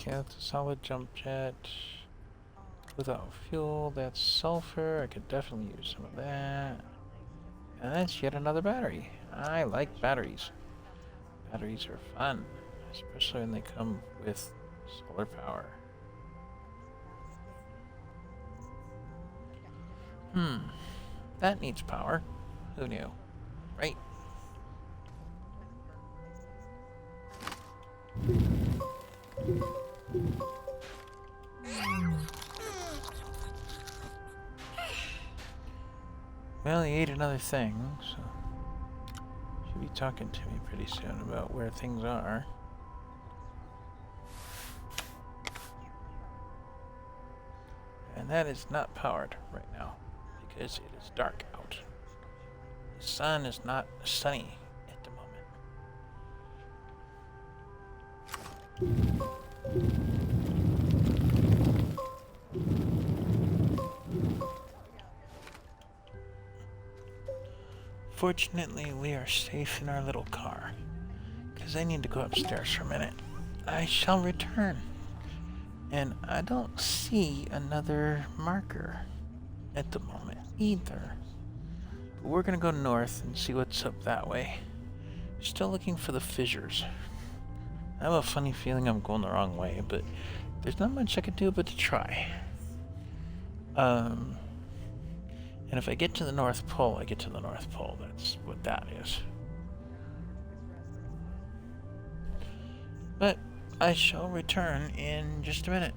Okay, that's a solid jump jet. Without fuel, that's sulfur. I could definitely use some of that. And that's yet another battery. I like batteries. Batteries are fun, especially when they come with solar power. That needs power. Who knew? Right? Well, he ate another thing, so should be talking to me pretty soon about where things are. And that is not powered right now because it is dark out. The sun is not sunny at the moment. Fortunately, we are safe in our little car, because I need to go upstairs for a minute. I shall return. And I don't see another marker at the moment either. But we're gonna go north and see what's up that way. Still looking for the fissures. I have a funny feeling I'm going the wrong way, but there's not much I can do but to try. And if I get to the North Pole, I get to the North Pole. That's what that is. But I shall return in just a minute.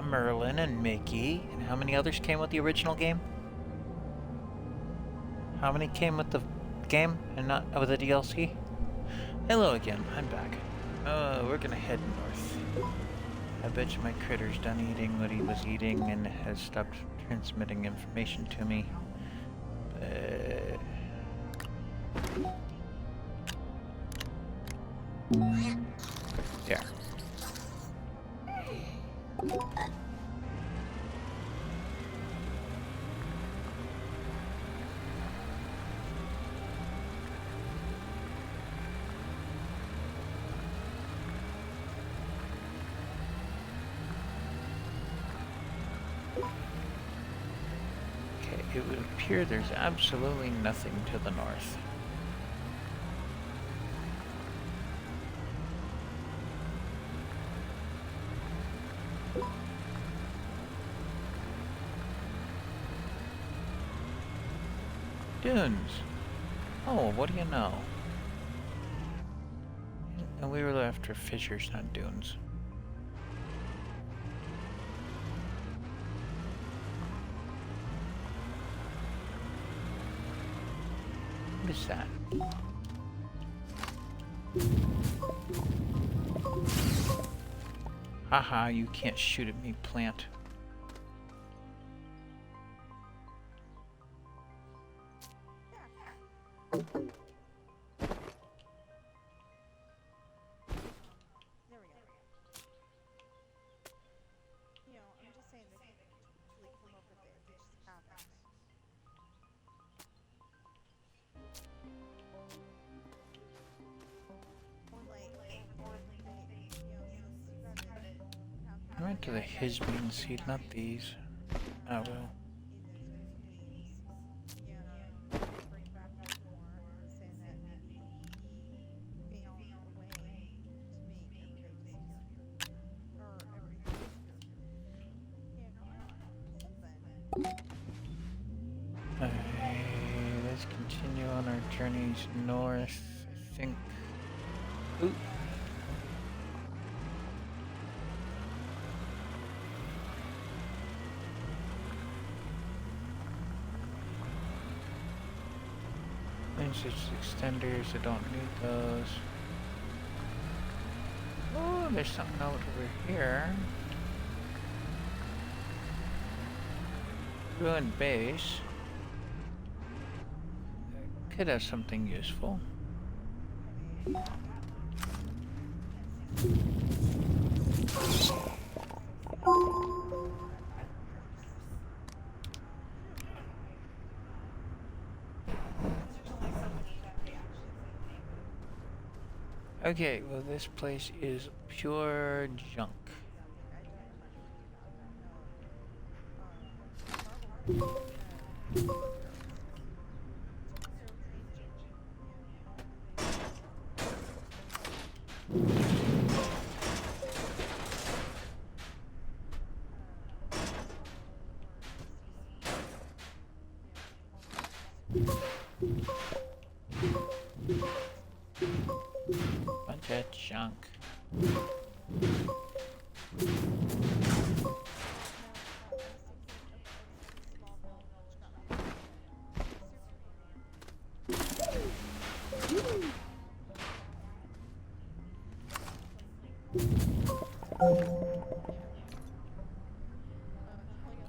Yeah, Merlin and Mickey. And how many others came with the original game? How many came with the game and not with the DLC? Hello again, I'm back. We're gonna head north. I bet you my critter's done eating what he was eating and has stopped transmitting information to me. There. Okay, it would appear there's absolutely nothing to the north. Dunes. Oh, what do you know? And we were after fissures, not dunes. What is that? Haha, you can't shoot at me, plant. I went to the Hisbean seed, not these. Oh well. Let's continue on our journeys north, I think. Ooh. Message extenders, I don't need those. Oh, there's something out over here. Ruined base. Could have something useful. Okay, well this place is pure junk. Bunch of junk.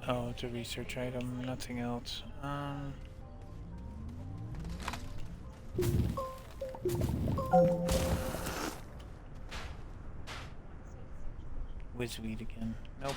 Oh, it's a research item, nothing else. Wizweed again. Nope.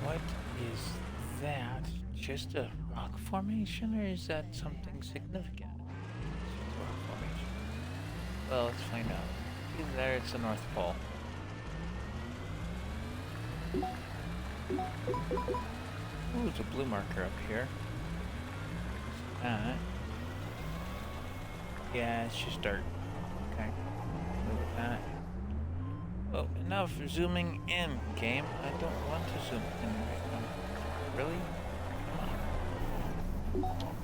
What is that? Just a rock formation, or is that something significant? It's a rock formation. Well, let's find out. Either there, it's the North Pole. Ooh, there's a blue marker up here. That. Yeah, it's just dirt. Okay. Look at that. Oh, enough zooming in, game. I don't want to zoom in right now. Really? Come on.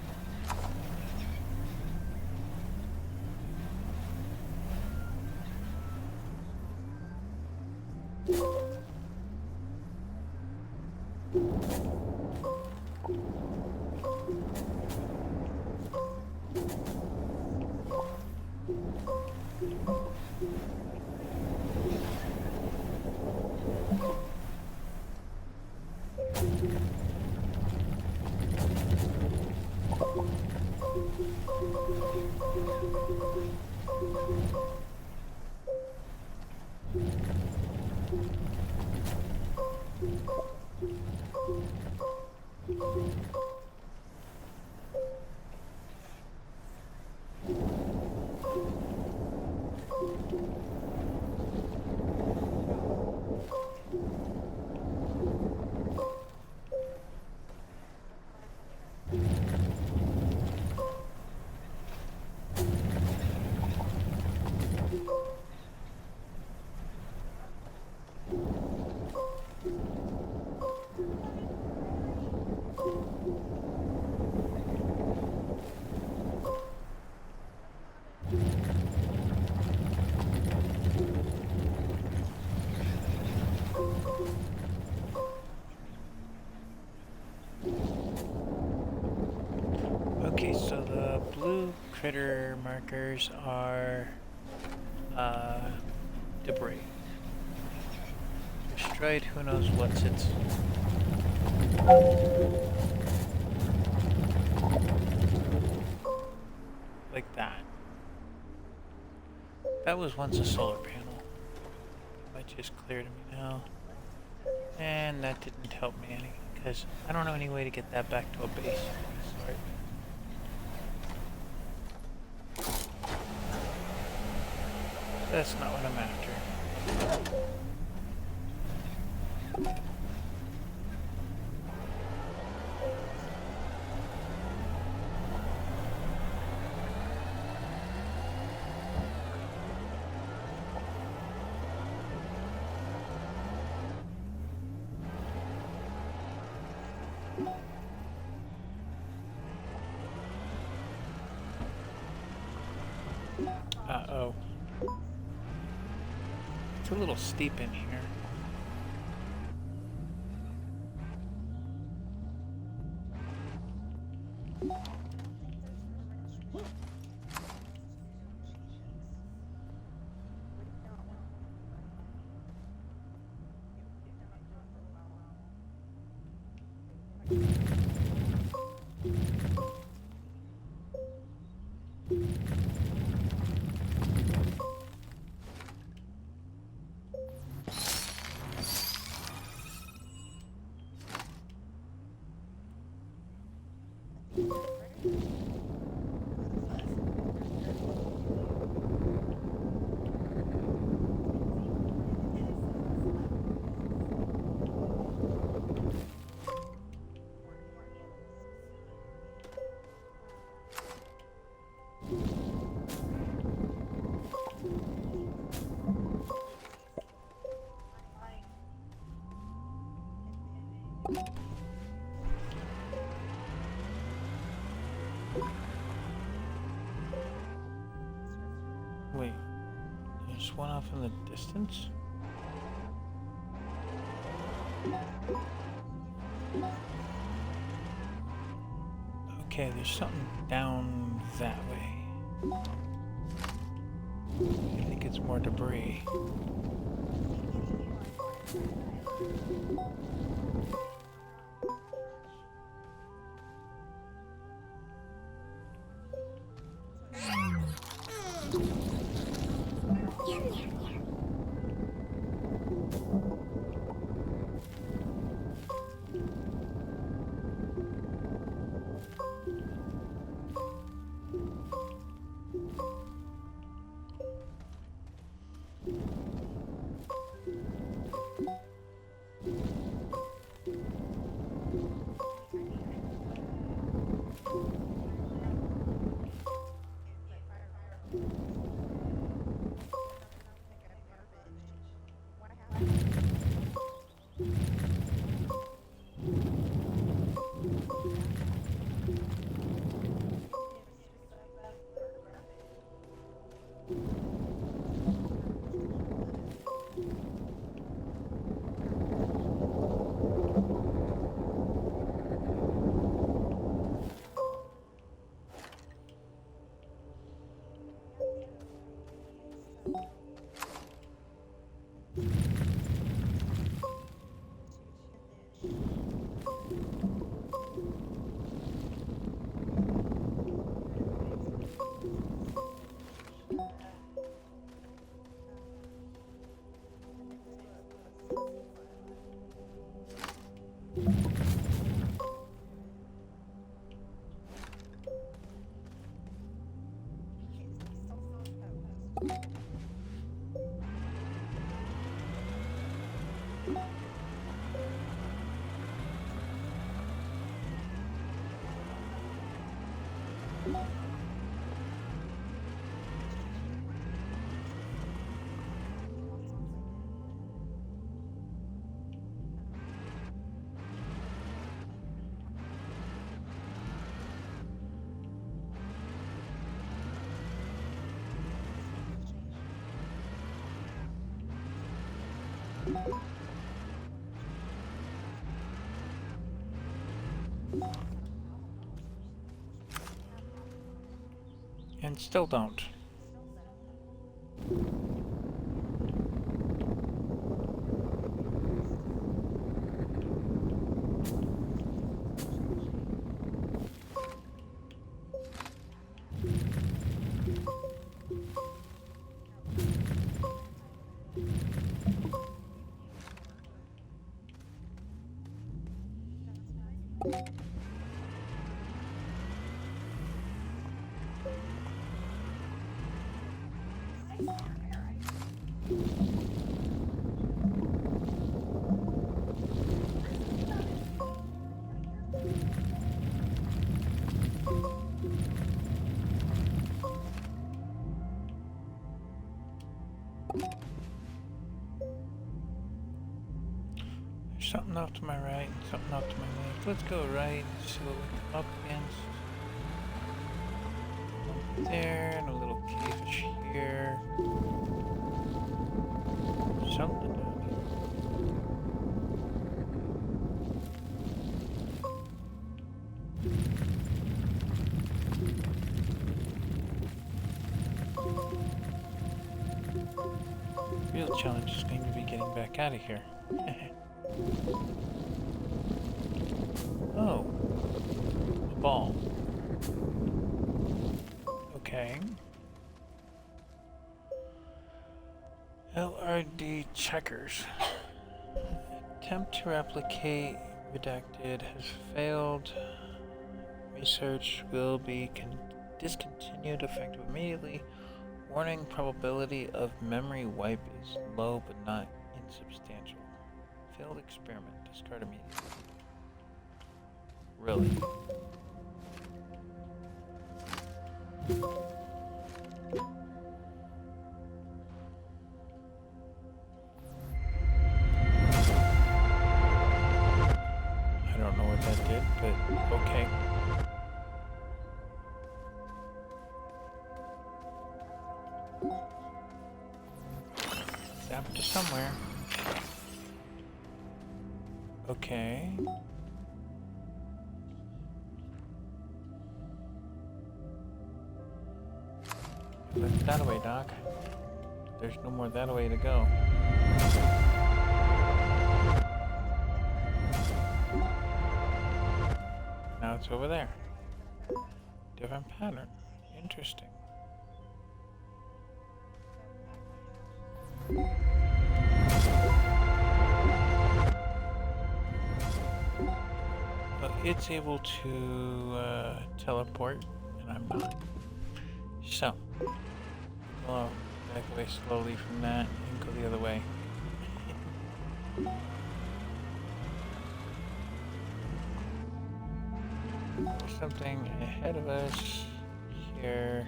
Okay, so the blue critter markers are debris. Destroyed, who knows what's its. Like that. That was once a solar panel. Might just clear to me now. And that didn't help me any, because I don't know any way to get that back to a base. Sorry. That's not what I'm after. Uh-oh. It's a little steep in here. Wait, there's one off in the distance? Okay, there's something down that way. I think it's more debris. And still don't. There's something off to my right, something off to my left. Let's go right and see what we come up against. There, and a little cavish here. Something down here. Real challenge is going to be getting back out of here. Oh. A ball. Okay. LRD checkers. Attempt to replicate redacted has failed. Research will be discontinued effective immediately. Warning, probability of memory wipe is low but not insubstantial. Failed experiment. Discard immediately. Really? I don't know what that did, but okay. Zap to somewhere. Okay. Let's that away, Doc. There's no more that away to go. Now it's over there. Different pattern. Interesting. Well, it's able to teleport, and I'm not. So, I'll back away slowly from that and go the other way. There's something ahead of us here.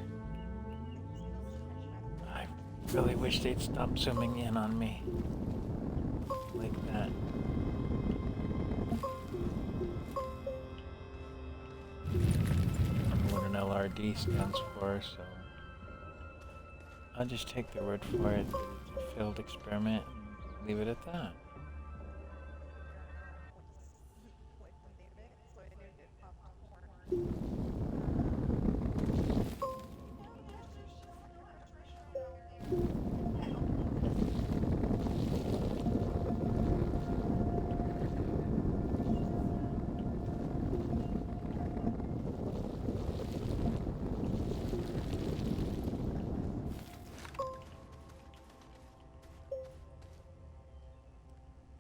I really wish they'd stop zooming in on me like that. I don't know what an LRD stands for, so I'll just take their word for it. It's a failed experiment and leave it at that.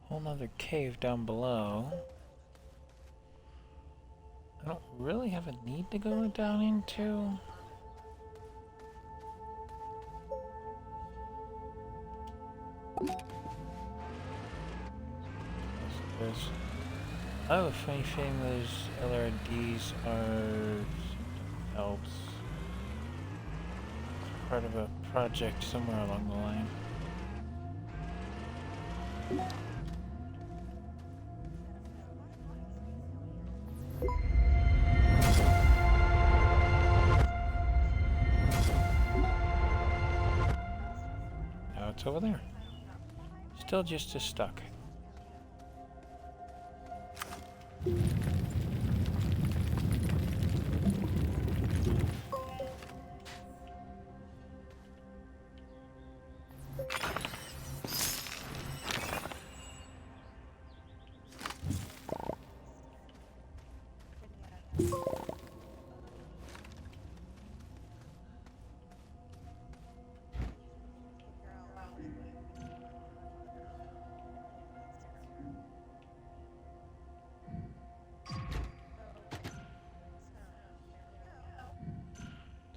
Whole nother cave down below. I don't really have a need to go down into. There's, oh, funny thing, those LRDs are something else. Part of a project somewhere along the line. Now it's over there. Still just as stuck.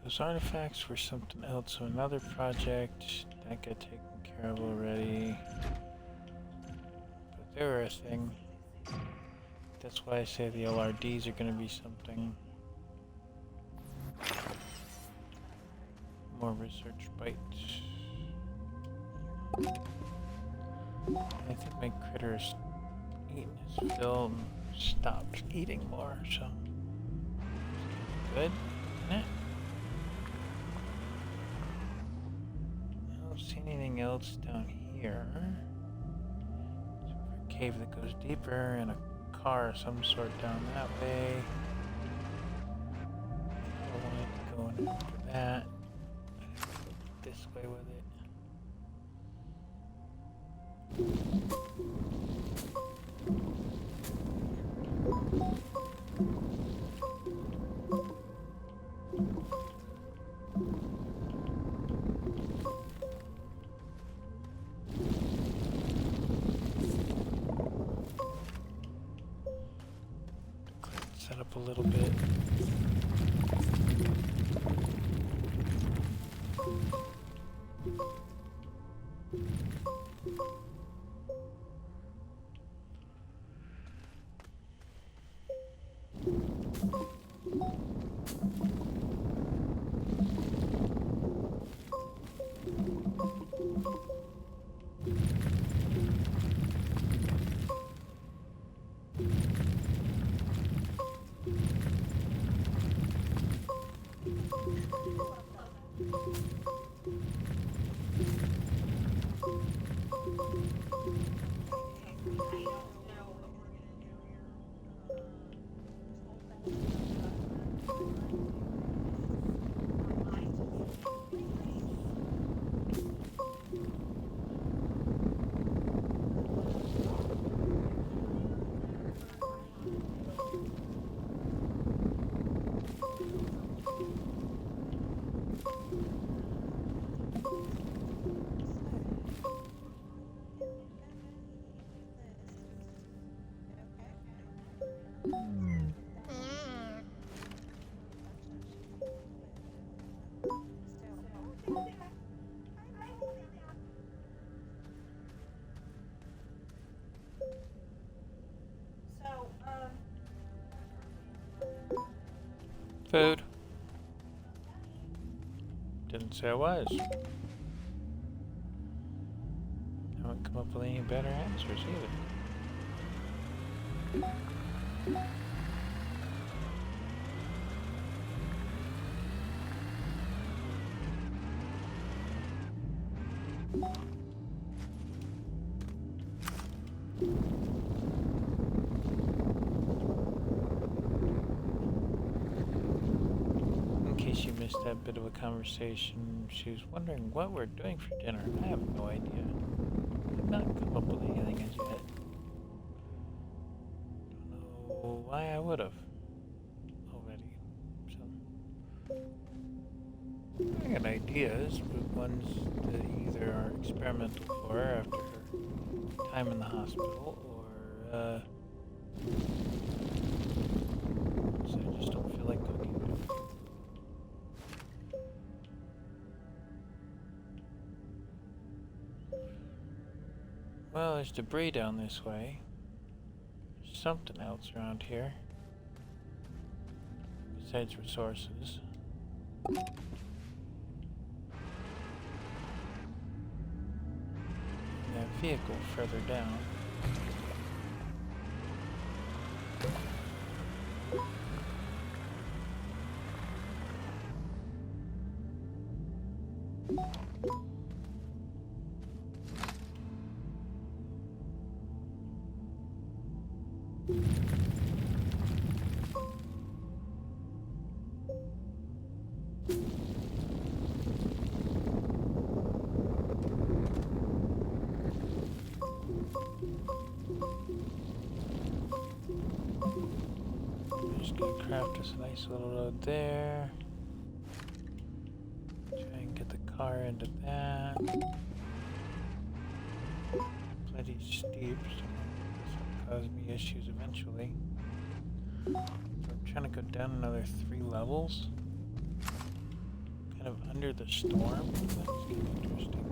Those artifacts were something else, so another project that got taken care of already. But they were a thing. That's why I say the LRDs are going to be something. More research bites. I think my critter's eating his fill and stopped eating more, so good, isn't it? I don't see anything else down here. There's a cave that goes deeper and a car of some sort down that way. I wanted to go in for that. I have to go this way with it. Set up a little bit. Food. Didn't say I was. Haven't come up with any better answers either. She missed that bit of a conversation. She was wondering what we're doing for dinner. I have no idea. I've not come up with anything as yet. Don't know why I would have already. So I got ideas, but ones that either are experimental for her after her time in the hospital, or so I just don't feel like cooking. Well, there's debris down this way. There's something else around here. Besides resources. And a vehicle further down. Just gonna craft us a nice little load there. Try and get the car into that. Plenty steep, so this will cause me issues eventually. So I'm trying to go down another 3 levels. Kind of under the storm. That's kind of interesting.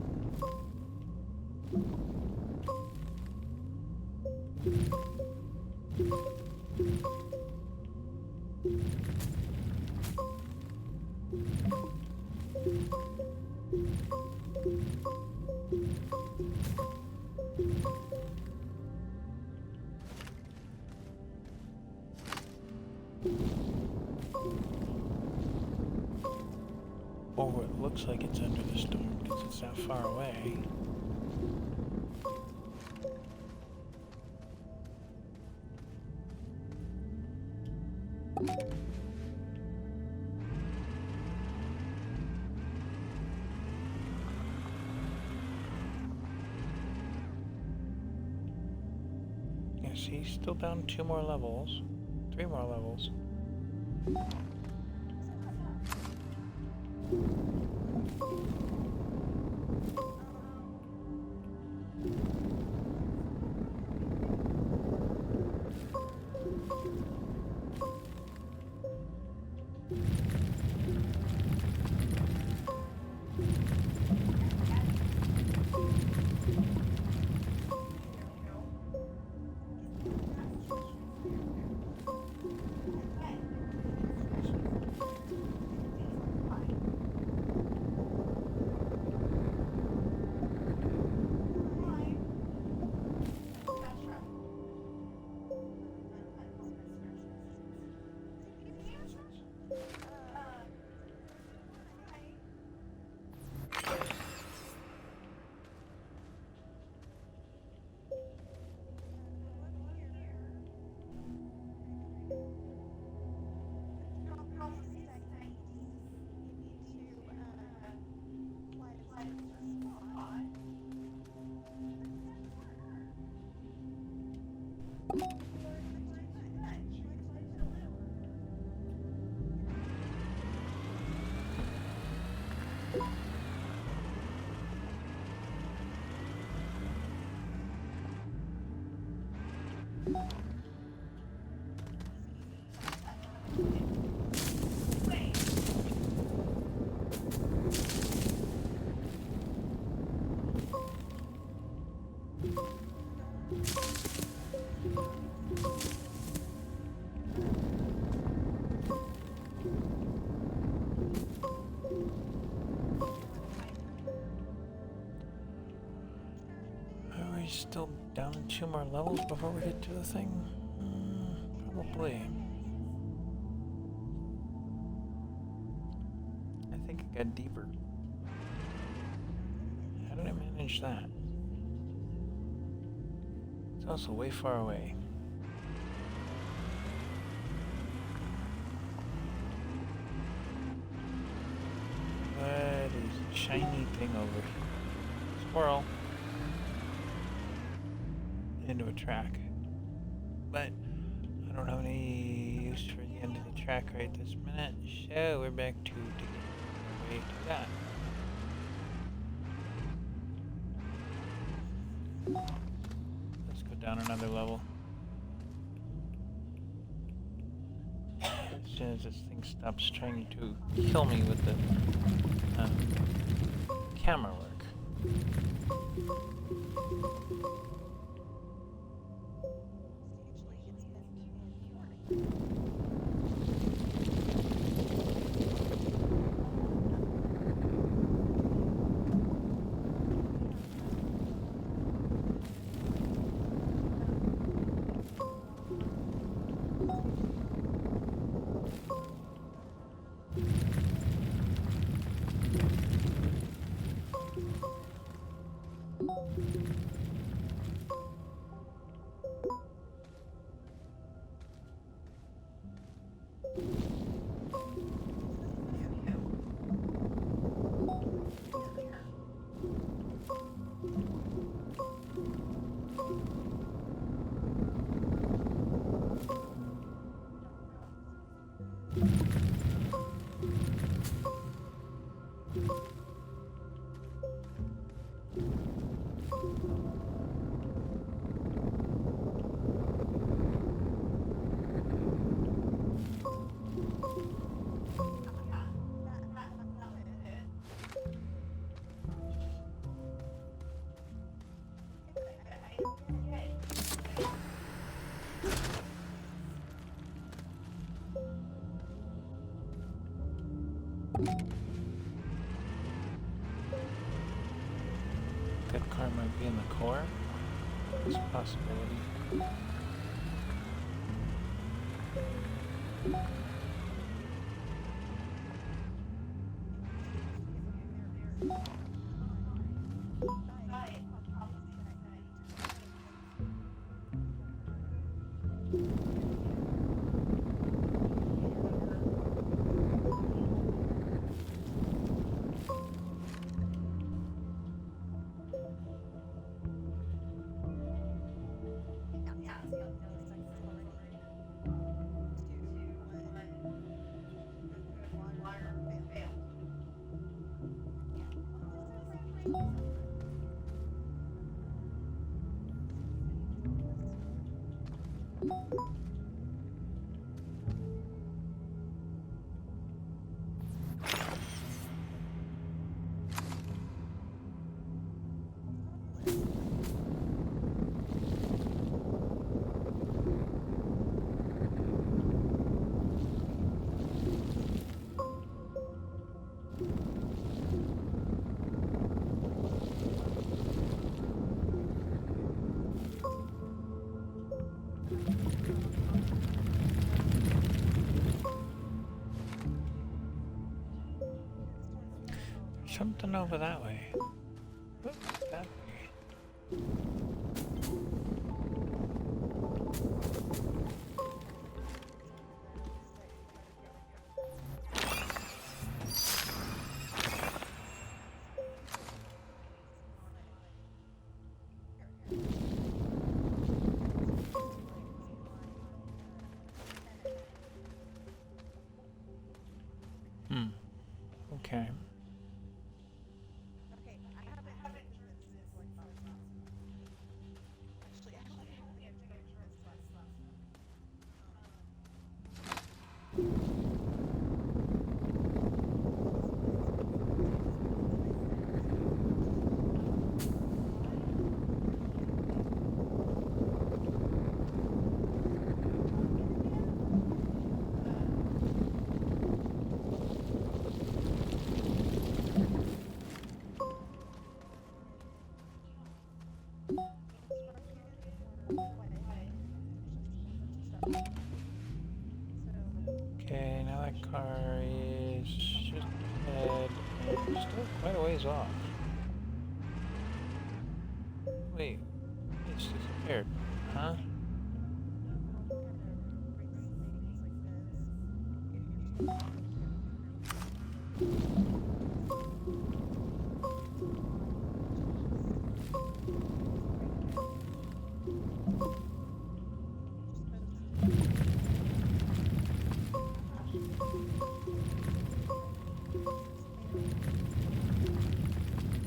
Or it looks like it's under the storm because it's not far away. Yeah, see, still down 2 more levels. 3 more levels. Are we still down 2 more levels before we get to the thing? Probably. I think it got deeper. How did I manage that? It's also way far away. What is a shiny thing over here? Squirrel. Into a track. But I don't have any use for the end of the track right this minute, so we're back to digging our way to that. Let's go down another level. As soon as this thing stops trying to kill me with the camera work. That car might be in the core. It's a possibility. Something over that way. What would that be? Okay. Okay, now that car is just ahead and still quite a ways off. Wait, it's disappeared, huh?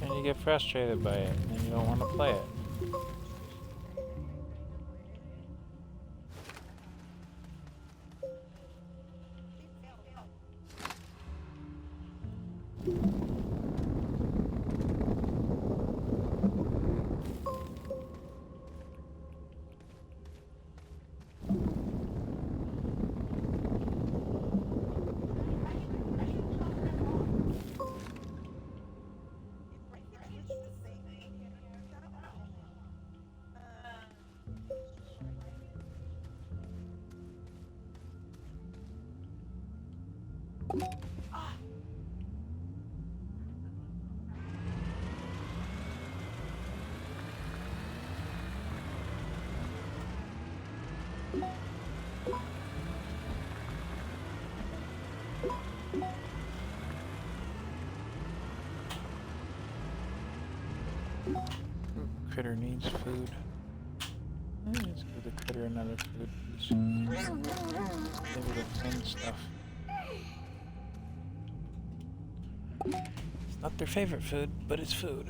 And you get frustrated by it, and you don't want to play it. Critter needs food. Let's give the critter another food piece. Maybe the fun stuff. It's not their favorite food, but it's food.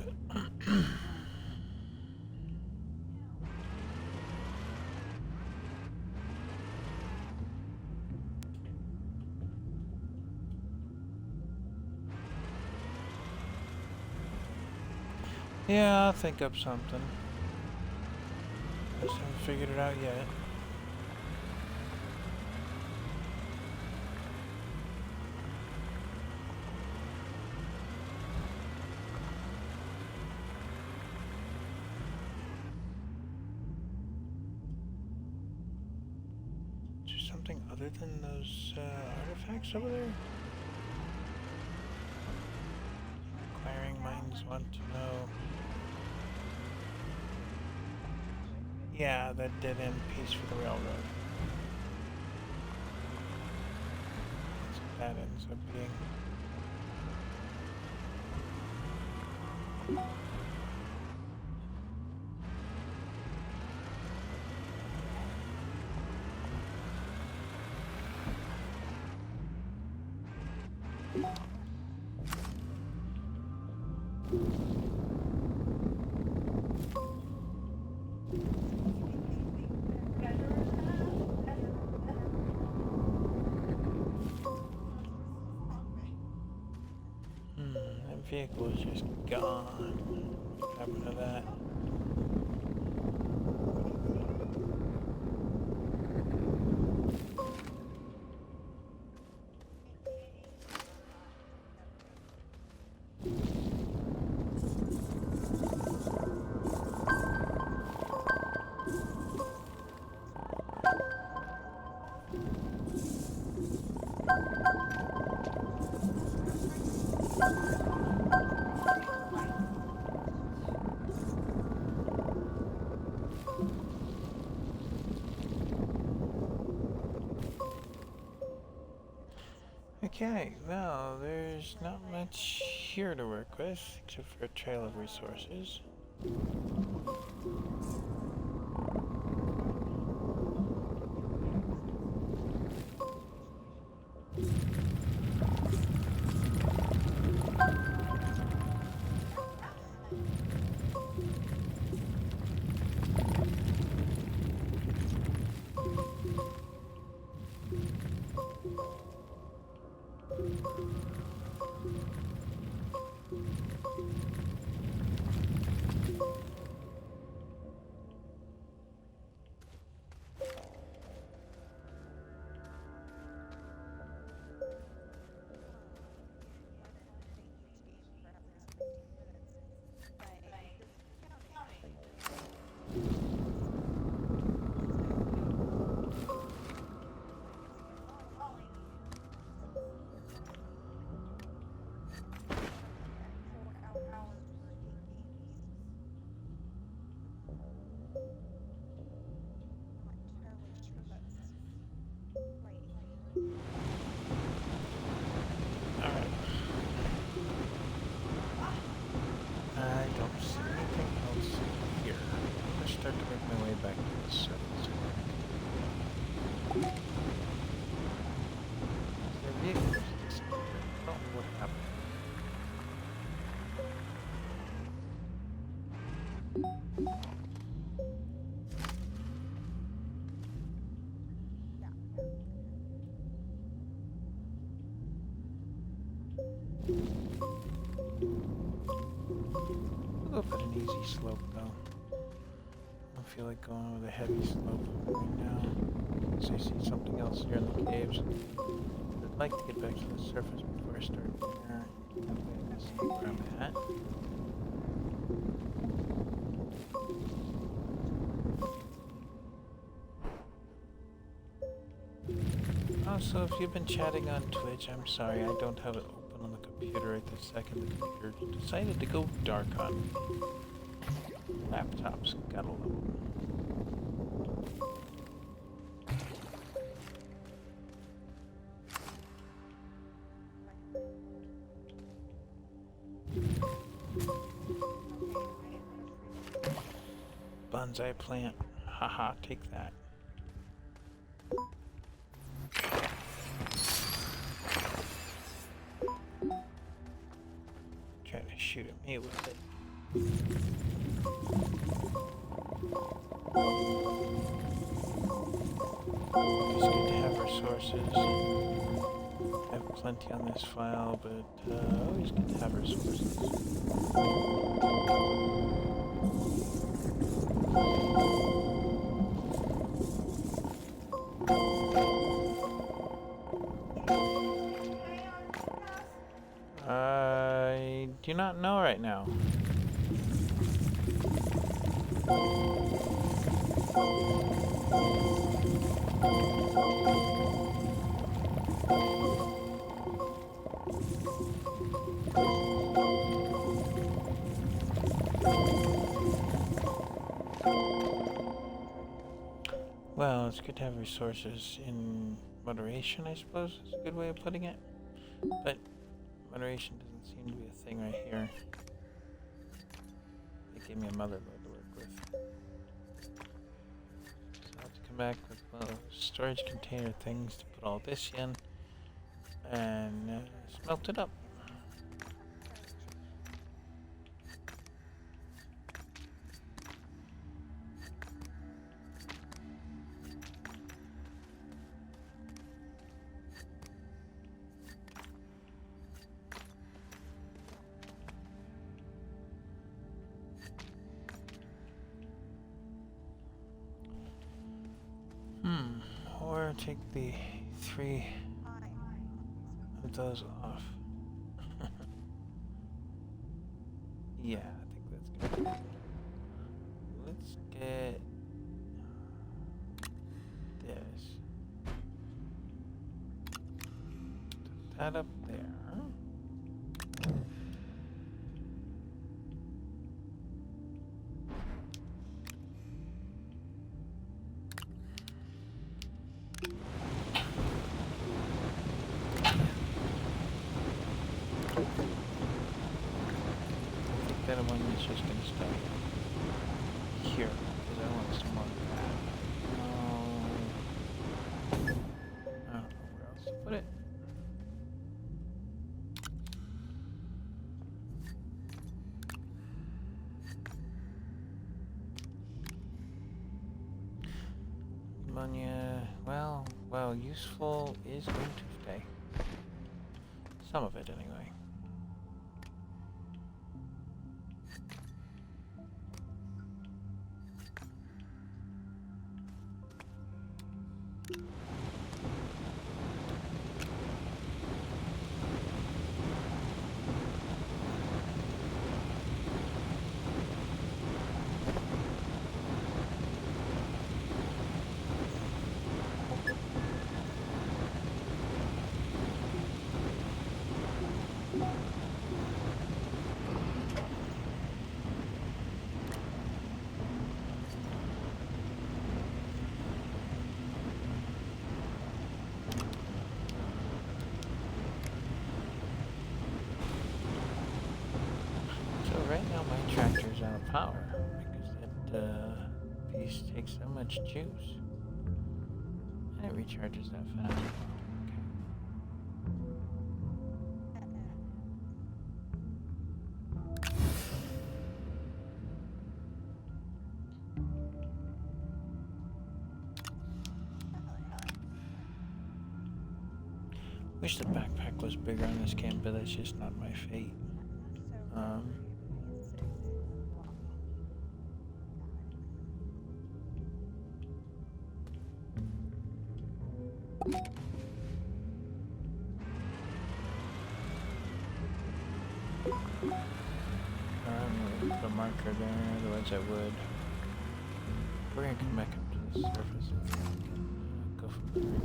Yeah, I'll think up something. Just haven't figured it out yet. Is there something other than those artifacts over there? Acquiring minds want to know. Yeah, that dead-end piece for the railroad. That's what that ends up being. That vehicle is just gone. What happened to that? Okay, well, there's not much here to work with, except for a trail of resources. Alright. I don't see anything else here. I'm gonna start to make my way back to the surface. Their vehicles disappeared. I don't know what happened. We'll go up at an easy slope though. I don't feel like going with a heavy slope right now. So I see something else here in the caves. I'd like to get back to the surface before I start dinner. That way I can see where I'm at. Also, if you've been chatting on Twitch, I'm sorry, I don't have it open on the computer right this second. The computer decided to go dark on me. Laptops, gotta love them. bonsai plant. Haha, take that. Trying to shoot at me with it. It's good to have resources. I have plenty on this file, but always good to have resources. I do not know right now. Well, it's good to have resources in moderation, I suppose, is a good way of putting it. But moderation doesn't seem to be a thing right here. They gave me a mother load to work with. So I'll have to come back with one of those storage container things to put all this in and smelt it up. Or take the 3 of those off. Yeah, I think that's good. Let's get this. Put that up there. That one is just gonna stay here because I want some more of that. I don't know where else to put it. Ammonia, well, useful is going to stay. Some of it, anyway. Right now my tractor's out of power because that piece takes so much juice. And it recharges that fast. Okay. Wish the backpack was bigger on this camp, but that's just not my fate. Put a marker there, otherwise I would. We're gonna come back up to the surface and go from there.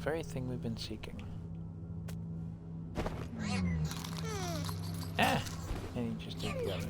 very thing we've been seeking. Ah! And he just ate the other.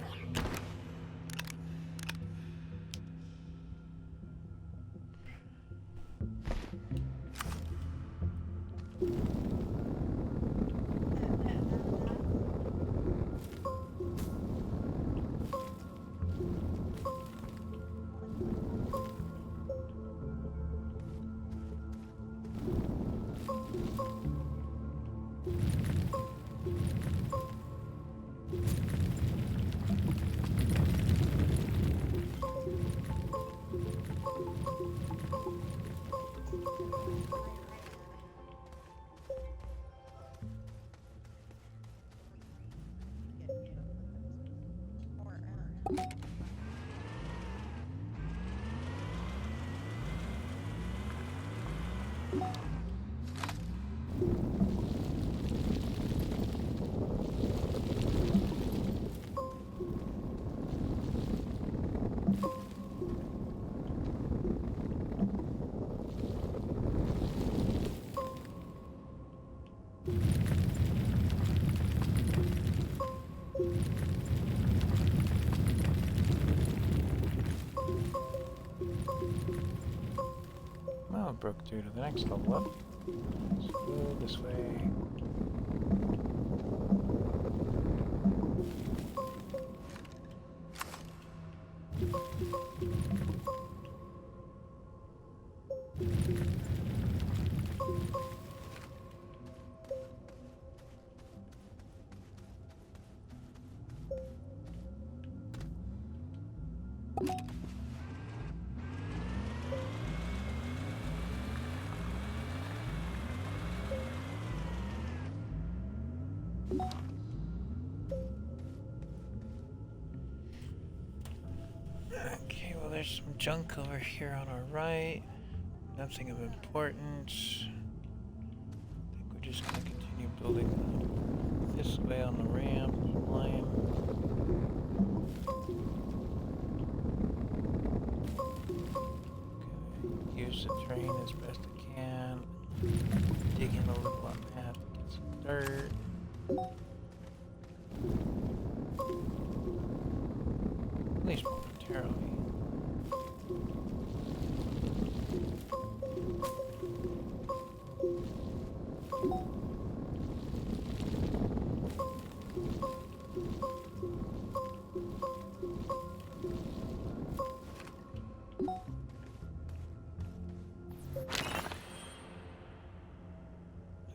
Well, it broke through to the next level up. Let's go this way. Okay, well there's some junk over here on our right. Nothing of importance. I think we're just going to continue building this way on the ramp line. Okay, use the train as best I can. Dig in a little on that, get some dirt. At least momentarily.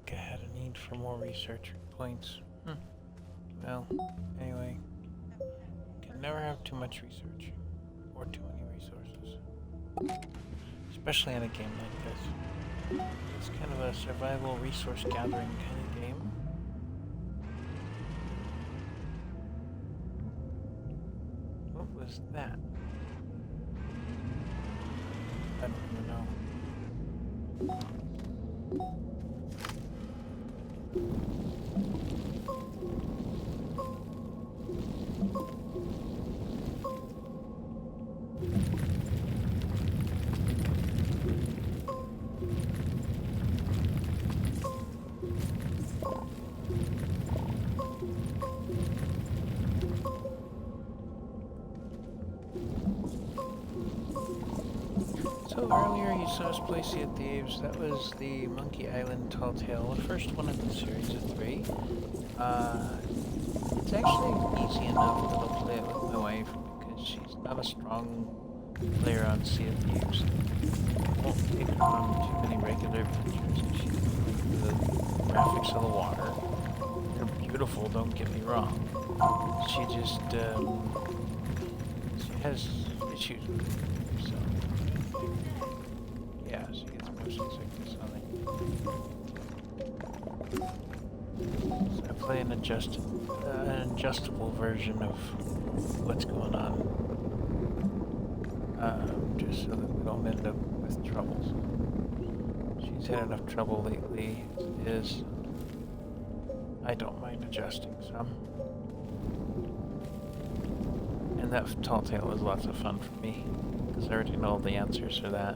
Like I had a need for more research points. Well, anyway. Can never have too much research. Or too many resources. Especially in a game like this. It's kind of a survival resource gathering kind of game. What was that? I don't even know. So earlier you saw us play Sea of Thieves. That was the Monkey Island Tall Tale, the first one in the series of 3. It's actually easy enough that I'll play it with my wife because she's not a strong player on Sea of Thieves. I won't take her on too many regular adventures because she doesn't like the graphics of the water. They're beautiful, don't get me wrong. She just she has issues with it. Yeah, she gets motion sickness on it. So I play an adjustable version of what's going on, just so that we don't end up with troubles. She's had enough trouble lately as it is. I don't mind adjusting some. And that Tall Tale was lots of fun for me, because I already know all the answers for that.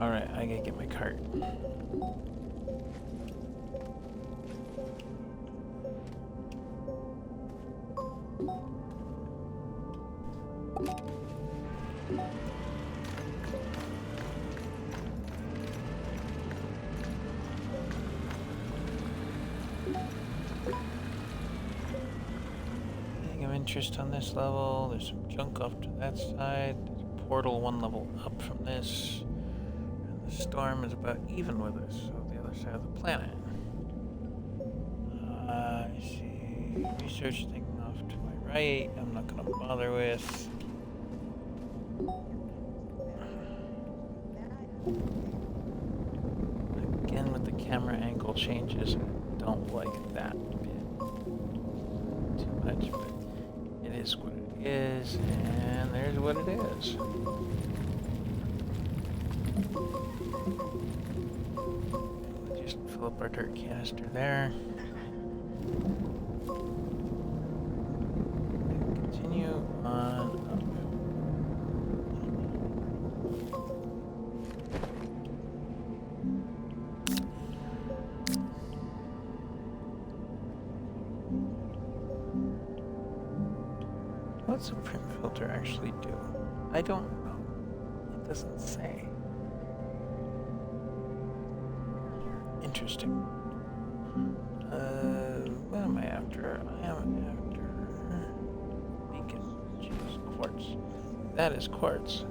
Alright, I gotta get my cart. Anything of interest on this level? There's some junk off to that side. There's a portal one level up from this. And the storm is about even with us, so the other side of the planet. I see. Research thing off to my right. I'm not gonna bother with. Again, with the camera angle changes, I don't like that bit too much, but it is what it is, and there's what it is. We'll just fill up our dirt canister there. Continue on up. What's a print filter actually do? I don't know. It doesn't say. Interesting. What am I after? I am after beacon, which is quartz. That is quartz.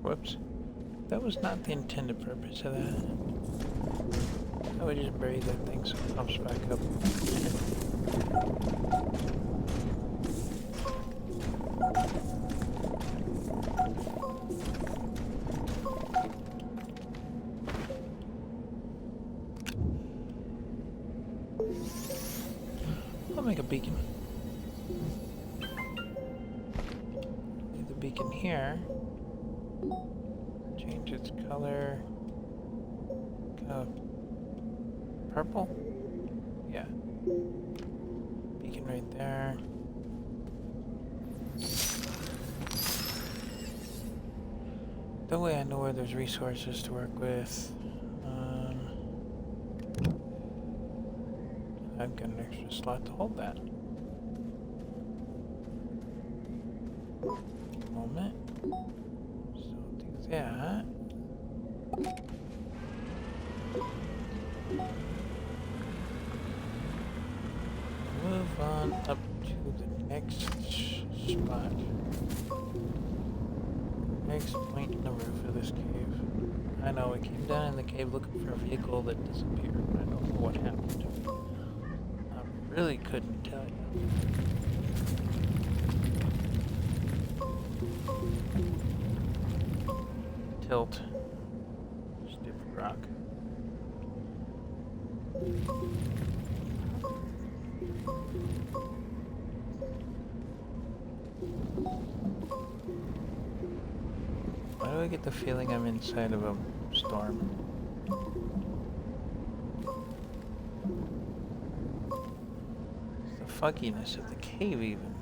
Whoops. That was not the intended purpose of that. I would just bury that thing so it pops back up. I'll make a beacon. Leave the beacon here. Change its color. Kind of purple? Yeah. Beacon right there. That way I know where there's resources to work with. I've got an extra slot to hold that. Moment. So do that. Move on up to the next spot. Next point in the roof of this cave. I know, we came down in the cave looking for a vehicle that disappeared. I don't know what happened. I really couldn't tell you. Tilt. Stiff rock. Why do I get the feeling I'm inside of a storm? It's the fogginess of the cave even.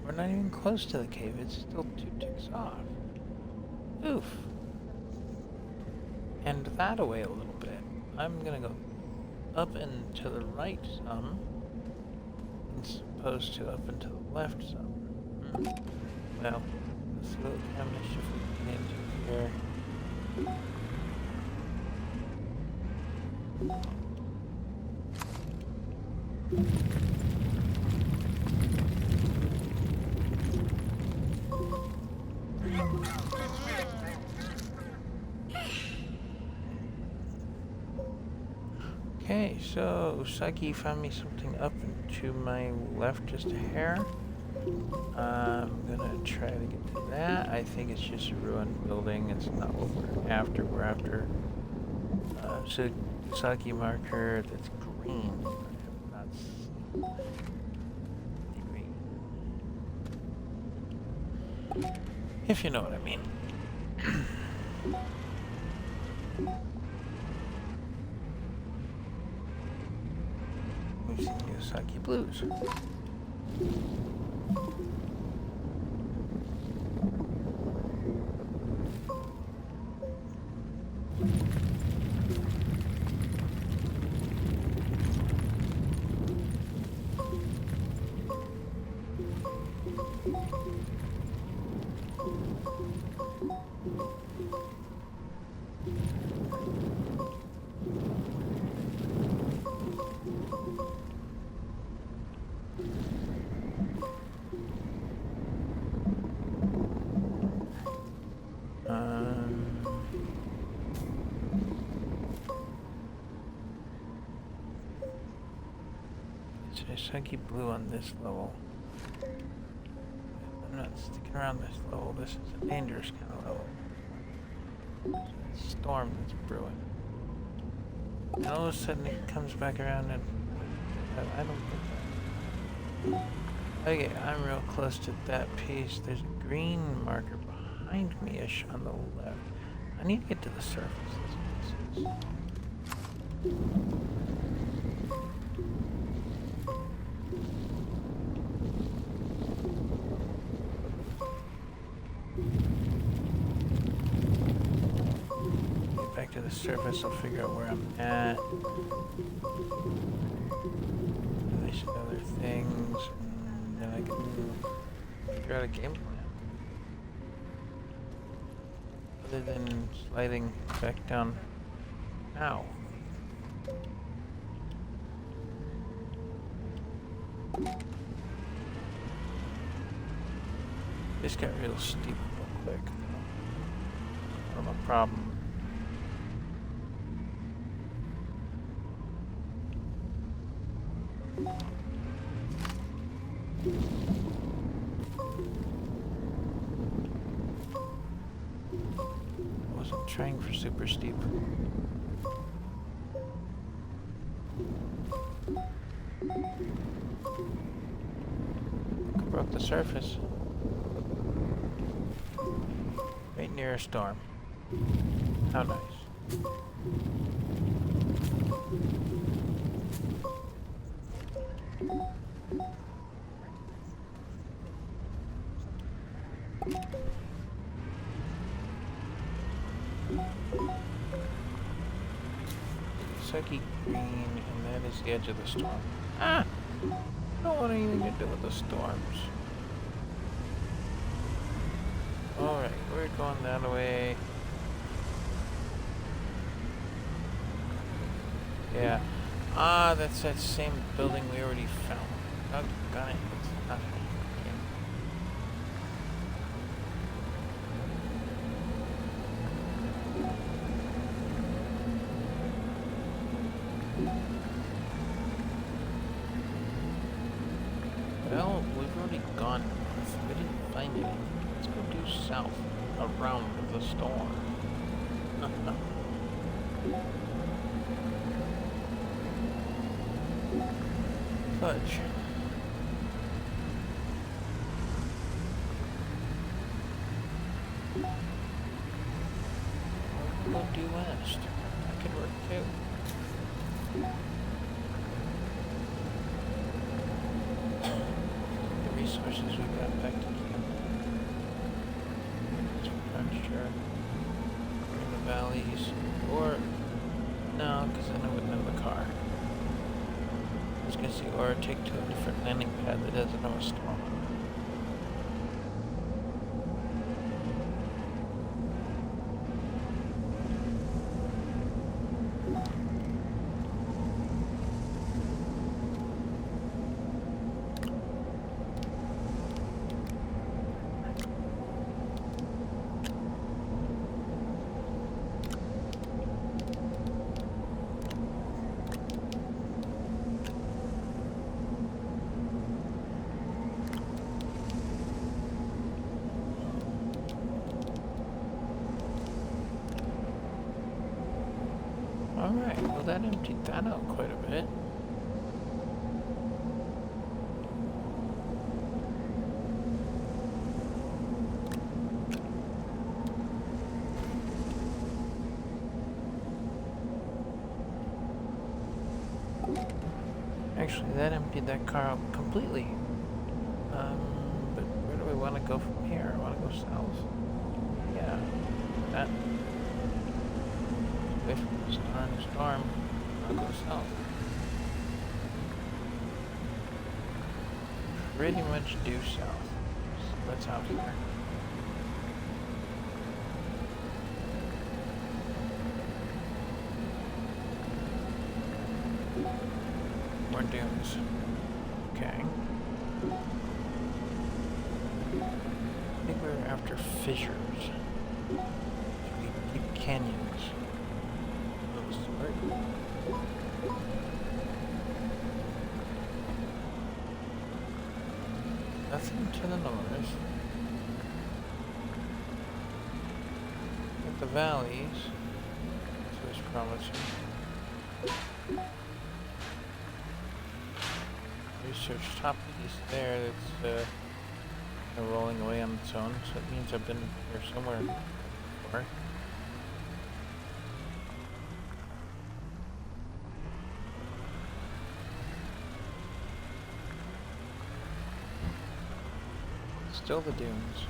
We're not even close to the cave, it's still 2 ticks off. Oof. And that away a little bit. I'm gonna go up and to the right some, as opposed to up and to the left some. Well, let's see what kind of mischief we can get into here. Okay, so Usagi found me something up and to my left just a hair. I'm gonna try to get to that. I think it's just a ruined building. It's not what we're after. We're after so Usagi marker that's green. Not green. If you know what I mean. We've seen Usagi blues. Usagi blue on this level. I'm not sticking around this level. This is a dangerous kind of level. It's a storm that's brewing. And all of a sudden it comes back around and I don't get that. Okay, I'm real close to that piece. There's a green marker behind me-ish on the left. I need to get to the surface. That's what this is. Back to the surface, I'll figure out where I'm at. Release other things, and then I can figure out a game plan. Other than sliding back down. Ow. This got real steep real quick. Not a problem. Wasn't trying for super steep. Broke the surface. Right near a storm. How nice. Usagi green, and that is the edge of the storm. Ah! I don't want anything to do with the storms. Alright, we're going that way. Yeah. Ah, that's that same building we already found. Oh, got it. It's not again. Well, we've already gone north. We didn't find anything. Let's go due south, around the storm. Fudge. We'll go due west. That could work too. The resources we got back to camp. I'm sure. In the valleys. Or, no, because then I wouldn't have the car. I was going to say, or take to a different landing pad that doesn't have a storm on it. that emptied that out quite a bit. Actually, that emptied that car out completely. But where do we want to go from here? I want to go south. Yeah, that. Away from this darn storm. I'll go south. Pretty much due south. So that's out here. More dunes. Okay. I think we're after fissures. Deep canyons. Of a sort. Nothing to the north. At the valleys. So it's promising. Research top piece there that's rolling away on its own, so it means I've been here somewhere before. Still the dunes.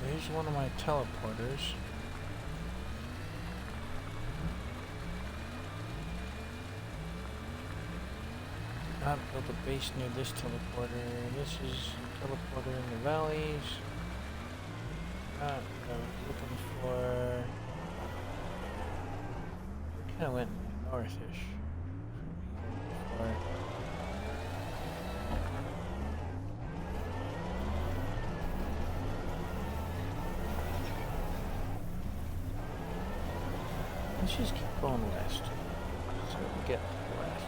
Here's one of my teleporters. Not build a base near this teleporter. This is a teleporter in the valleys. Not what I was looking for. Kind of went northish. Before. Let's just keep going west. So we get west.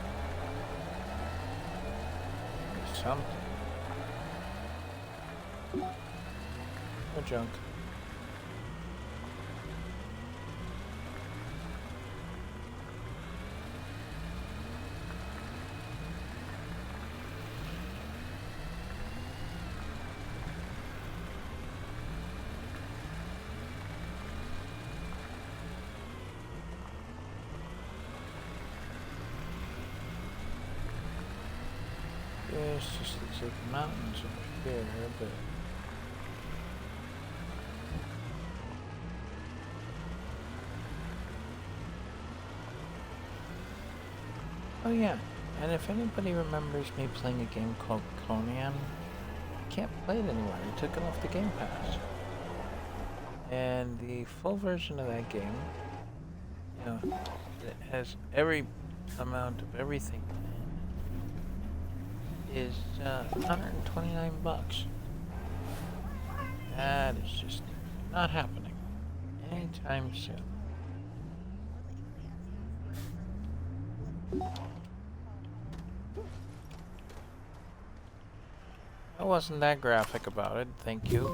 There's something. No junk. This just looks like mountains over here, but oh yeah, and if anybody remembers me playing a game called Conan, I can't play it anymore. I took it off the Game Pass. And the full version of that game, you know, it has every amount of everything, is 129 bucks. That is just not happening anytime soon. I wasn't that graphic about it, thank you.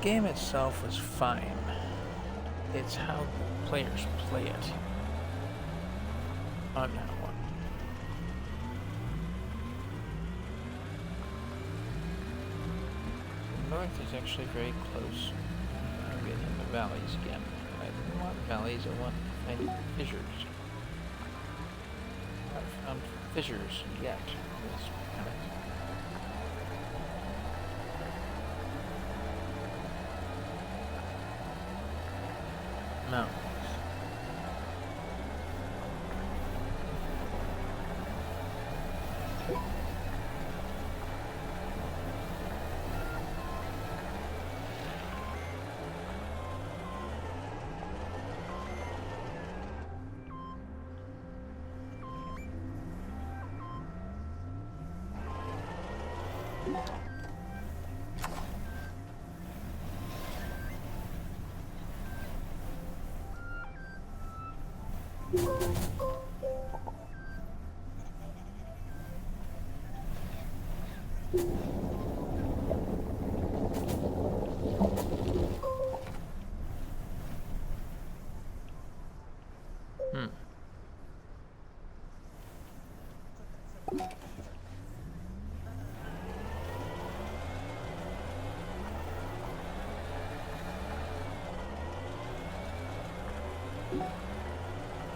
game itself was fine. It's how players play it on that one. The north is actually very close. I'm getting into valleys again. I didn't want valleys, I want to find fissures. I haven't found fissures yet on this planet. No.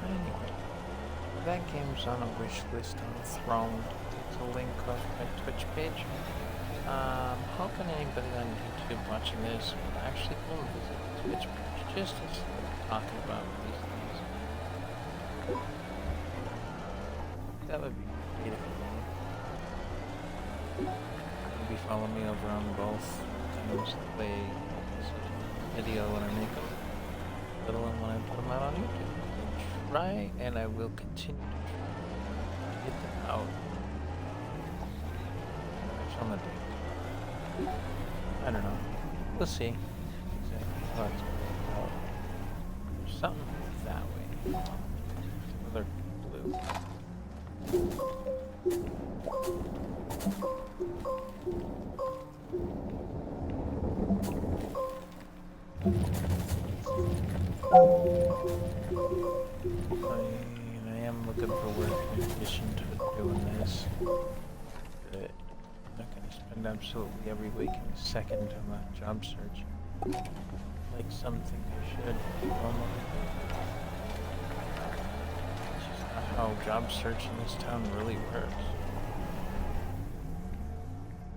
Anyway, that game's on a wish list on Throne. It's a link off my Twitch page. Hoping anybody on YouTube watching this will actually go and visit the Twitch page just to see what I'm talking about these things. That would be beautiful. Maybe follow me over on both times that way. Video when I make them, little one when I put them out on YouTube. I'll try, and I will continue to try to get them out. On the date. I don't know. We'll see exactly how it's going to go. Something that way. Another blue. I am looking for work in addition to doing this. But I'm not going to spend absolutely every waking second on a job search. Like some think I should normally. It's just not how job search in this town really works.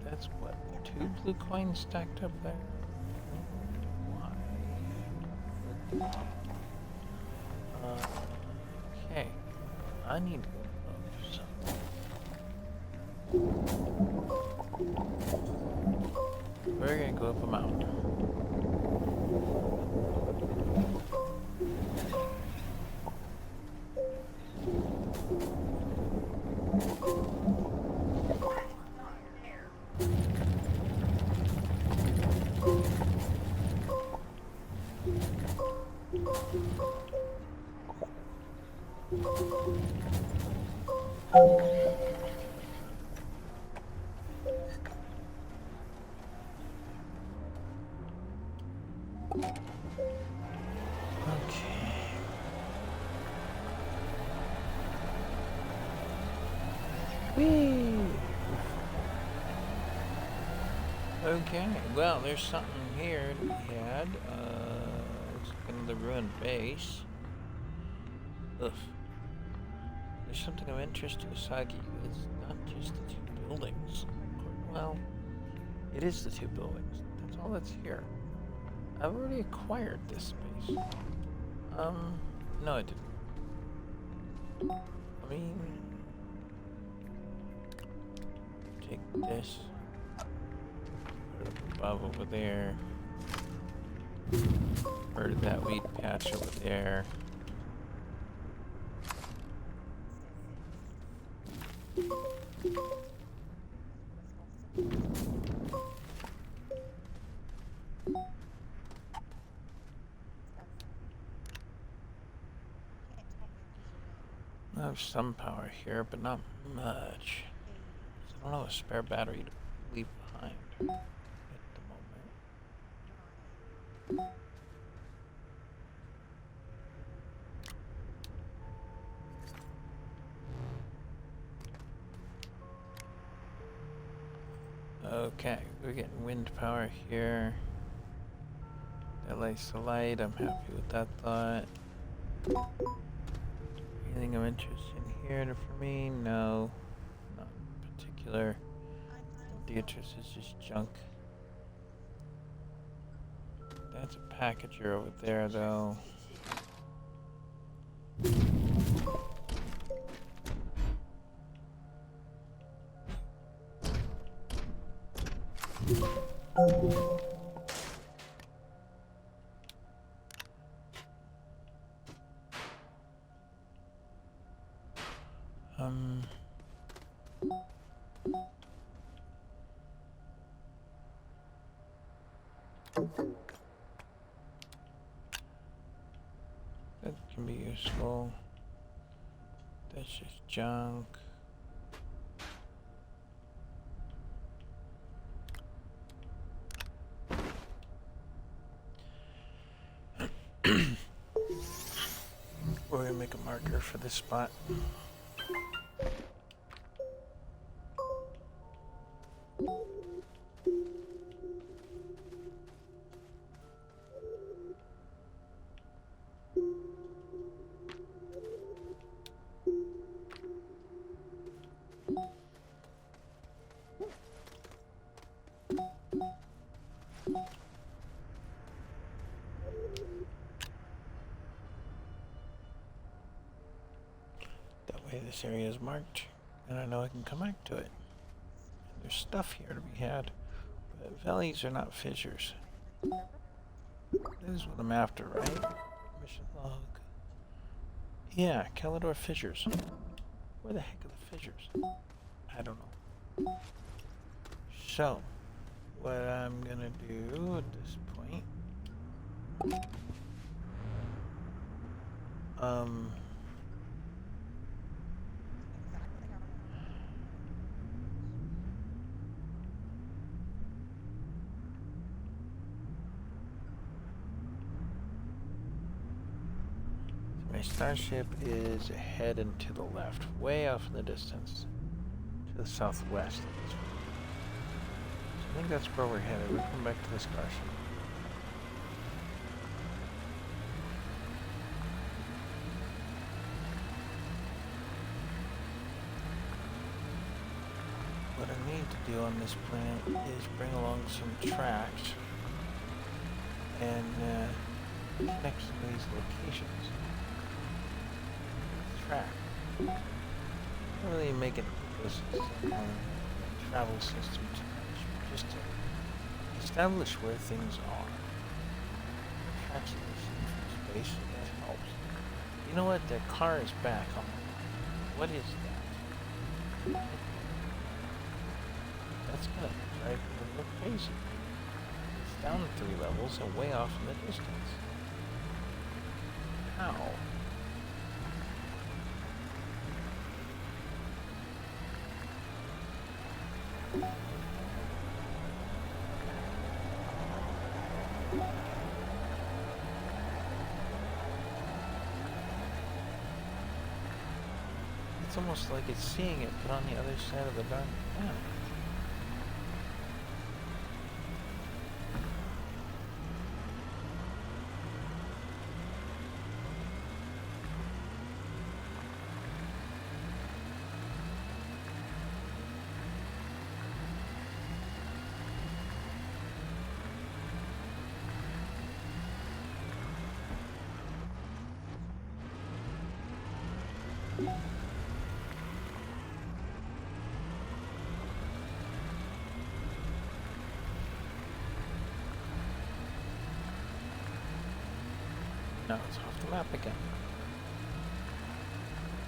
That's what, 2 blue coins stacked up there? Why? Okay. I need to go look for something. We're gonna go up a mountain. Okay, well, there's something here that we had. It's kind of the ruined base. Ugh. There's something of interest to Usagi. It's not just the 2 buildings. Well, it is the 2 buildings. That's all that's here. I've already acquired this space. No, I didn't. I mean, take this. Put it above over there. Murdered that weed patch over there. I have some power here, but not much. I don't have a spare battery to leave behind at the moment. Okay, we're getting wind power here. That lights the light. I'm happy with that thought. Anything of interest in here for me? No, not in particular. Beatrice is just junk. That's a packager over there, though. That can be useful. That's just junk. We're gonna make a marker for this spot. This area is marked, and I know I can come back to it. There's stuff here to be had, but valleys are not fissures. This is what I'm after, right? Mission log. Yeah, Calidor fissures. Where the heck are the fissures? I don't know. So, what I'm gonna do at this point, my starship is ahead and to the left, way off in the distance, to the southwest. So I think that's where we're headed. We'll come back to the starship. What I need to do on this planet is bring along some tracks and connect some of these locations. Track. Not really make an ecosystem or travel system too much, just to establish where things are. Tracks of this from space, that helps. You know what? Their car is back on. What is that? That's gonna drive me a little crazy. It's down 3 levels and way off in the distance. How? It's almost like it's seeing it, but on the other side of the darn planet. Now it's off the map again.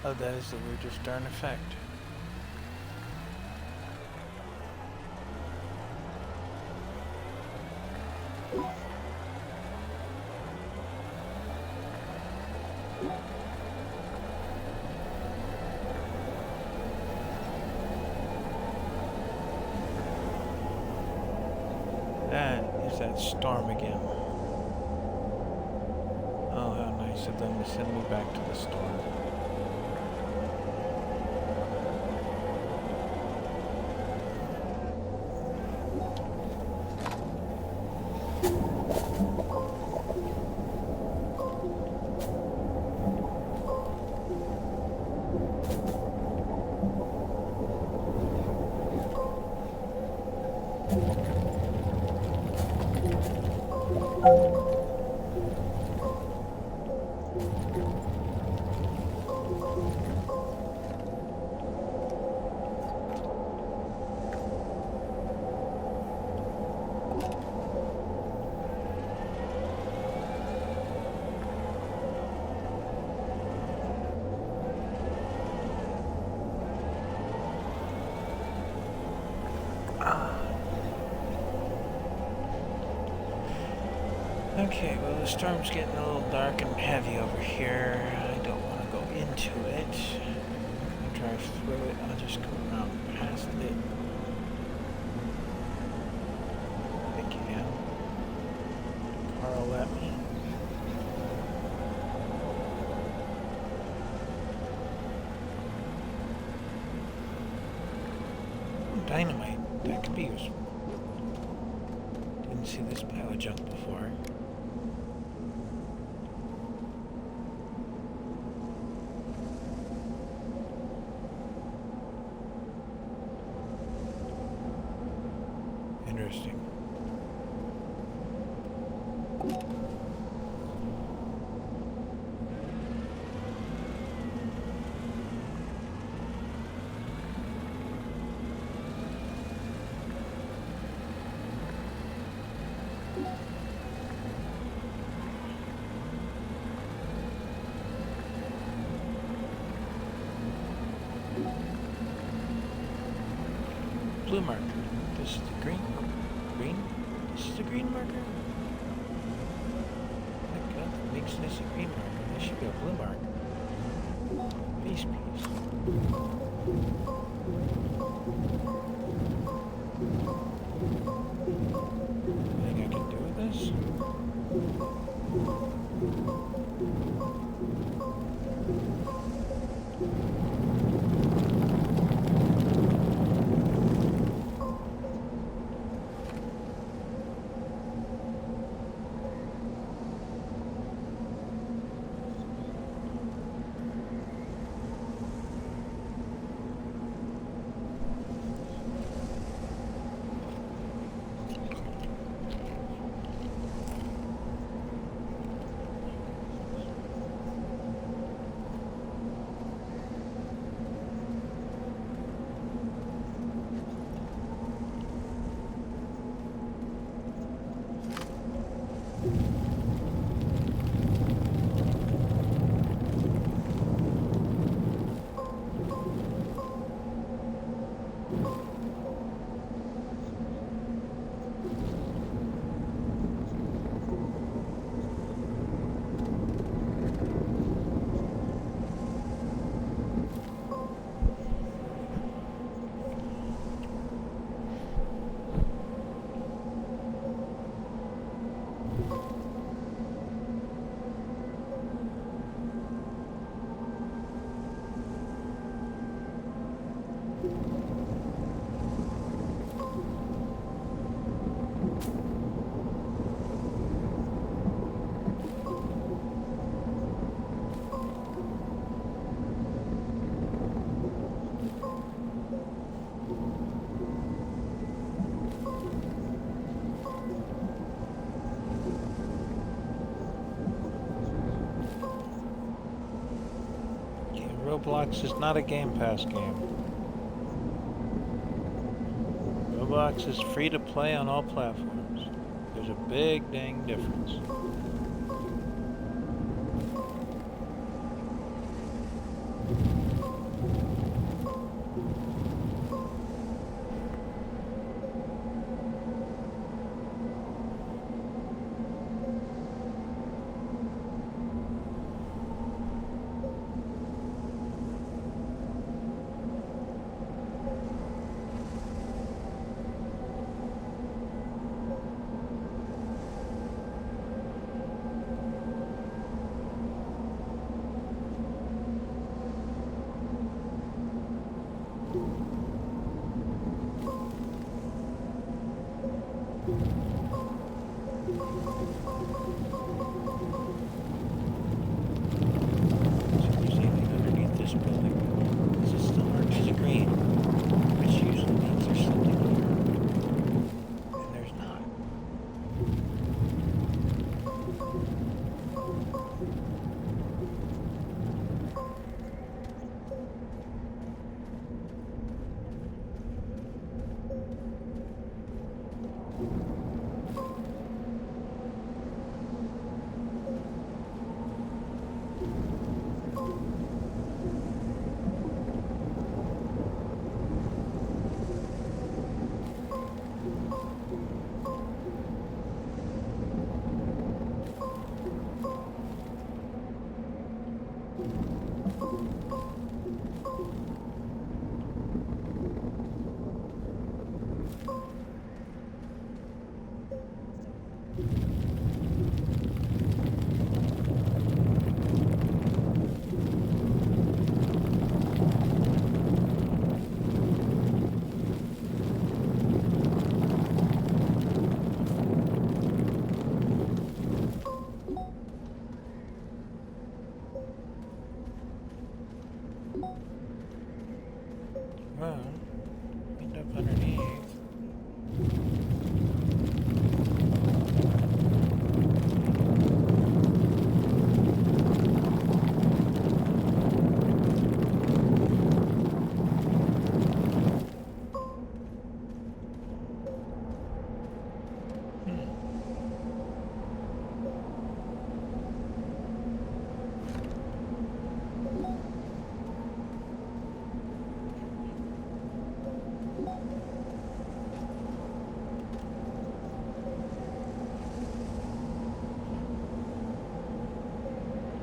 Oh, that is the weirdest darn effect. That is that storm again. Oh, how nice of them to send me back to the storm. the storm's getting a little dark and heavy over here. I don't want to go into it. I'll drive through it. I'll just go around past it. I can. The car will let me. Dynamite. That could be useful. Didn't see this pile of junk before. Interesting. Blue marker. This is the green. Green? This is the green marker? My God, that makes this a green marker. This should be a blue marker. Peace, peace. Anything I can do with this? Roblox is not a Game Pass game. Roblox is free to play on all platforms. There's a big dang difference. Well, end up underneath.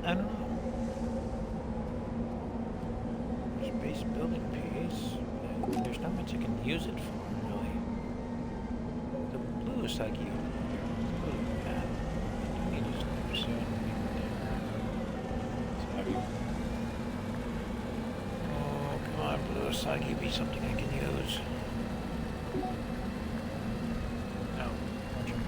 I don't know. Space building piece. There's not much I can use it for, really. The blue is like you. Blue, yeah. I need to stop soon. Sorry. Oh, come on, blue Usagi, be something I can use. No, watch him.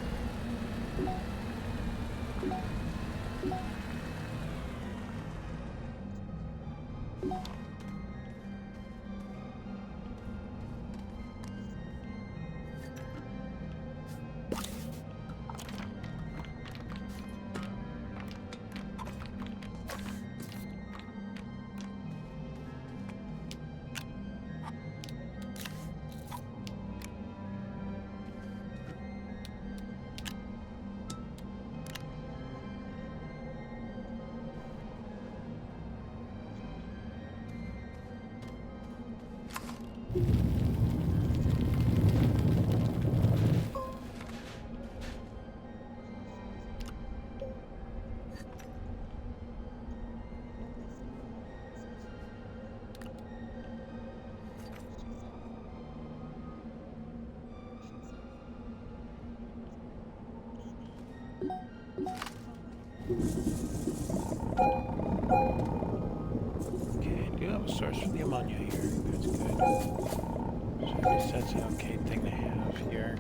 Okay, I do have a source for the ammonia here. That's good. So I guess that's an okay thing to have here.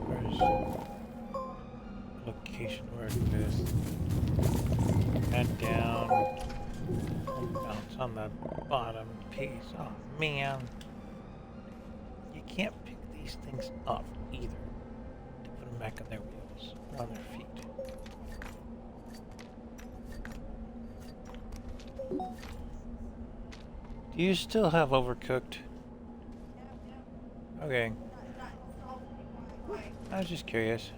Where's location? Where is this? And down. Oh, it's on the bottom piece. Oh man. You can't pick these things up either to put them back on their wheels or on their feet. Do you still have Overcooked? Okay. I was just curious.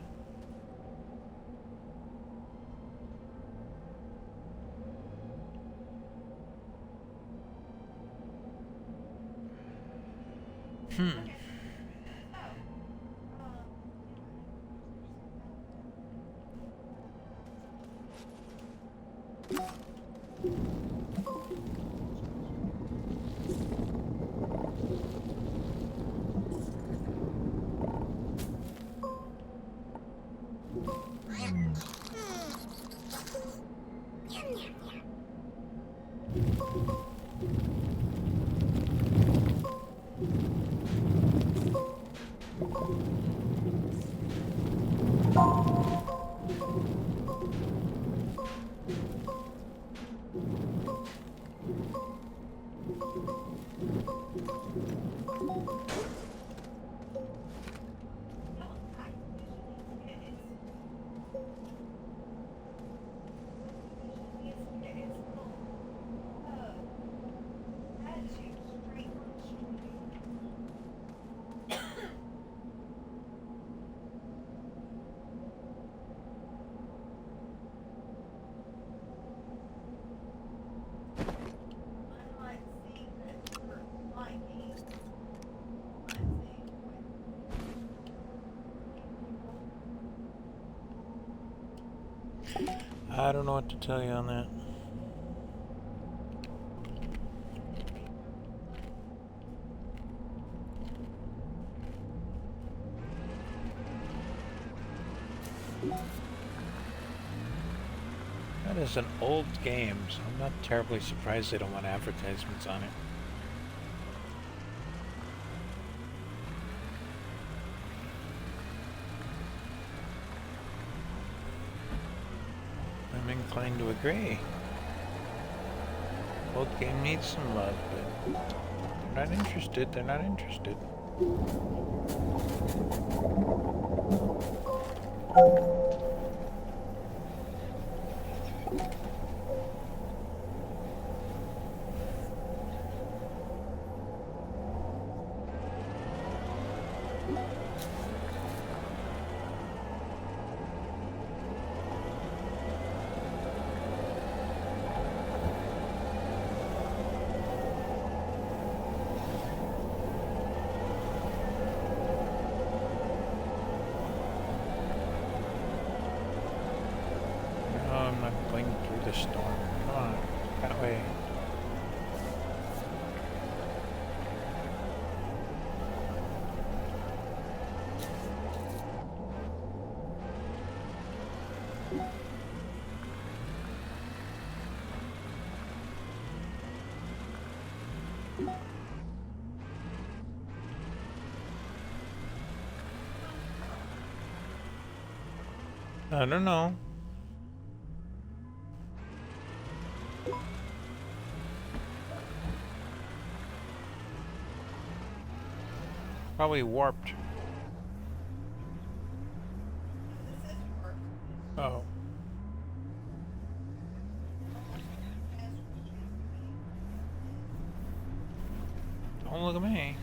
I don't know what to tell you on that. That is an old game, so I'm not terribly surprised they don't want advertisements on it. I'm inclined to agree. Old game needs some love, but they're not interested. They're not interested. No, I'm not going through the storm. Come on, that way. I don't know. Probably warped. Oh. Don't look at me.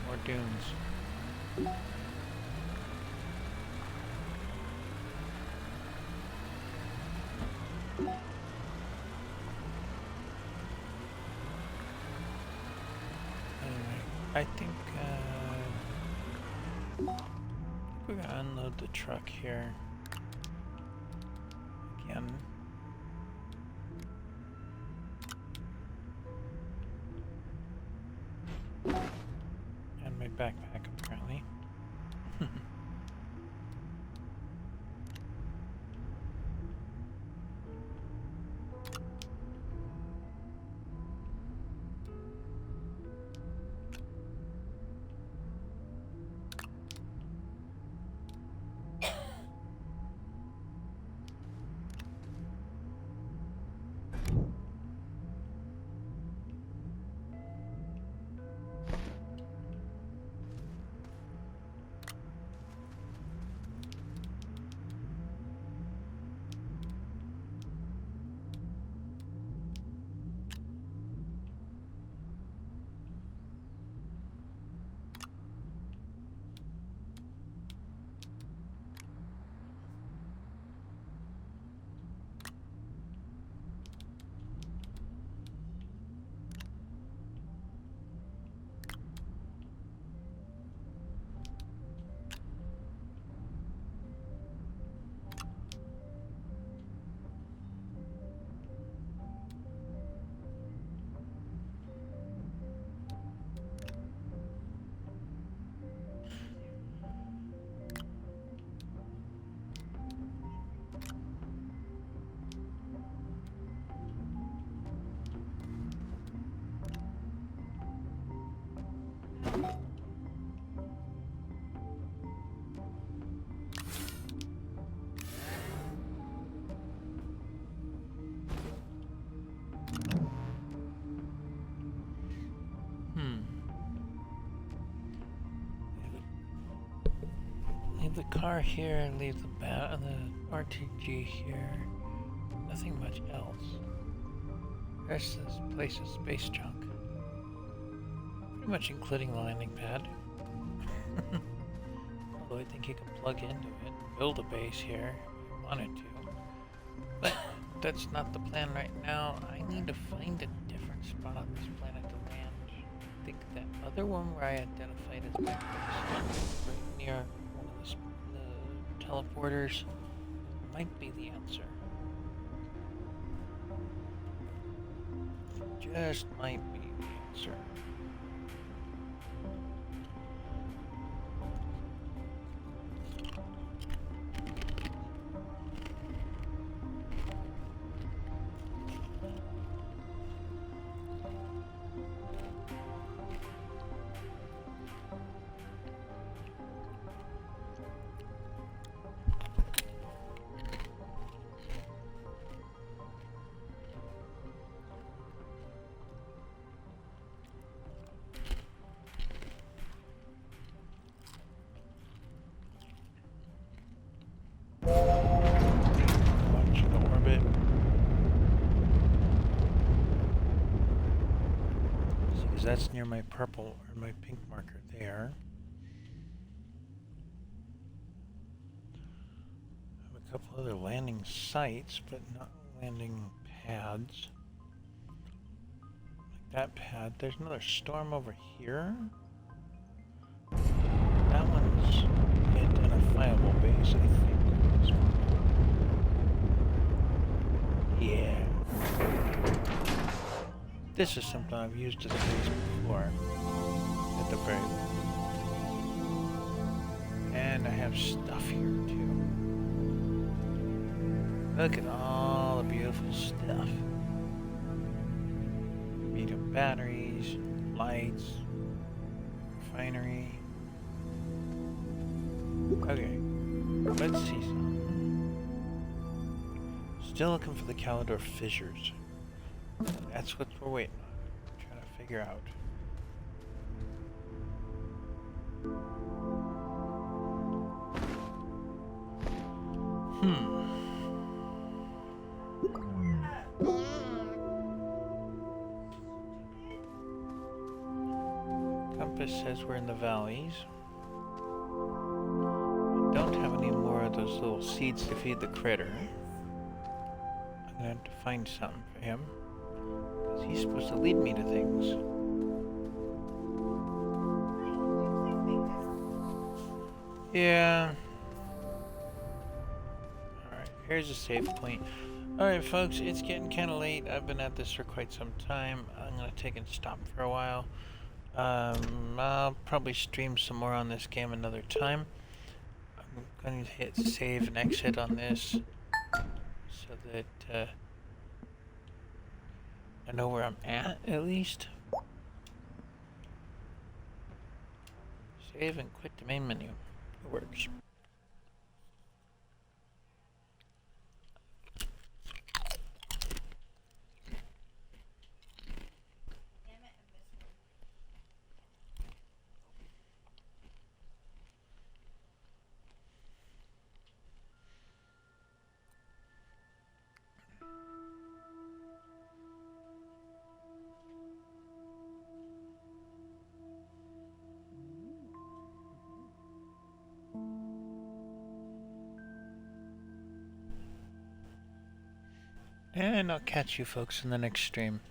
More dunes. Anyway, I think we're gonna unload the truck here again. And my backpack, apparently. Leave the car here and leave the RTG here. Nothing much else. The rest of this place is space junk. Pretty much including the landing pad. Although I think you can plug into it and build a base here if you wanted to. But that's not the plan right now. I need to find a different spot on this planet to land. I think that other one where I identified as my base, right near one of the teleporters, might be the answer. Just might be the answer. Launch into orbit. See, because that's near my purple or my pink marker there. I have a couple other landing sites, but not landing pads. Like that pad. There's another storm over here. That one's identifiable base, I think. Yeah. This is something I've used as a base before. At the very least. And I have stuff here too. Look at all the beautiful stuff. Medium batteries, lights, refinery. Okay, let's see some. Still looking for the Calidor fissures. That's what we're waiting on. Trying to figure out. Compass says we're in the valleys. Don't have any more of those little seeds to feed the critter. I'm gonna have to find something for him. Because he's supposed to lead me to things. Yeah. Alright, here's a save point. Alright folks, it's getting kinda late. I've been at this for quite some time. I'm gonna take and stop for a while. I'll probably stream some more on this game another time. I'm going to hit save and exit on this so that I know where I'm at least. Save and quit the main menu. It works. And I'll catch you folks in the next stream.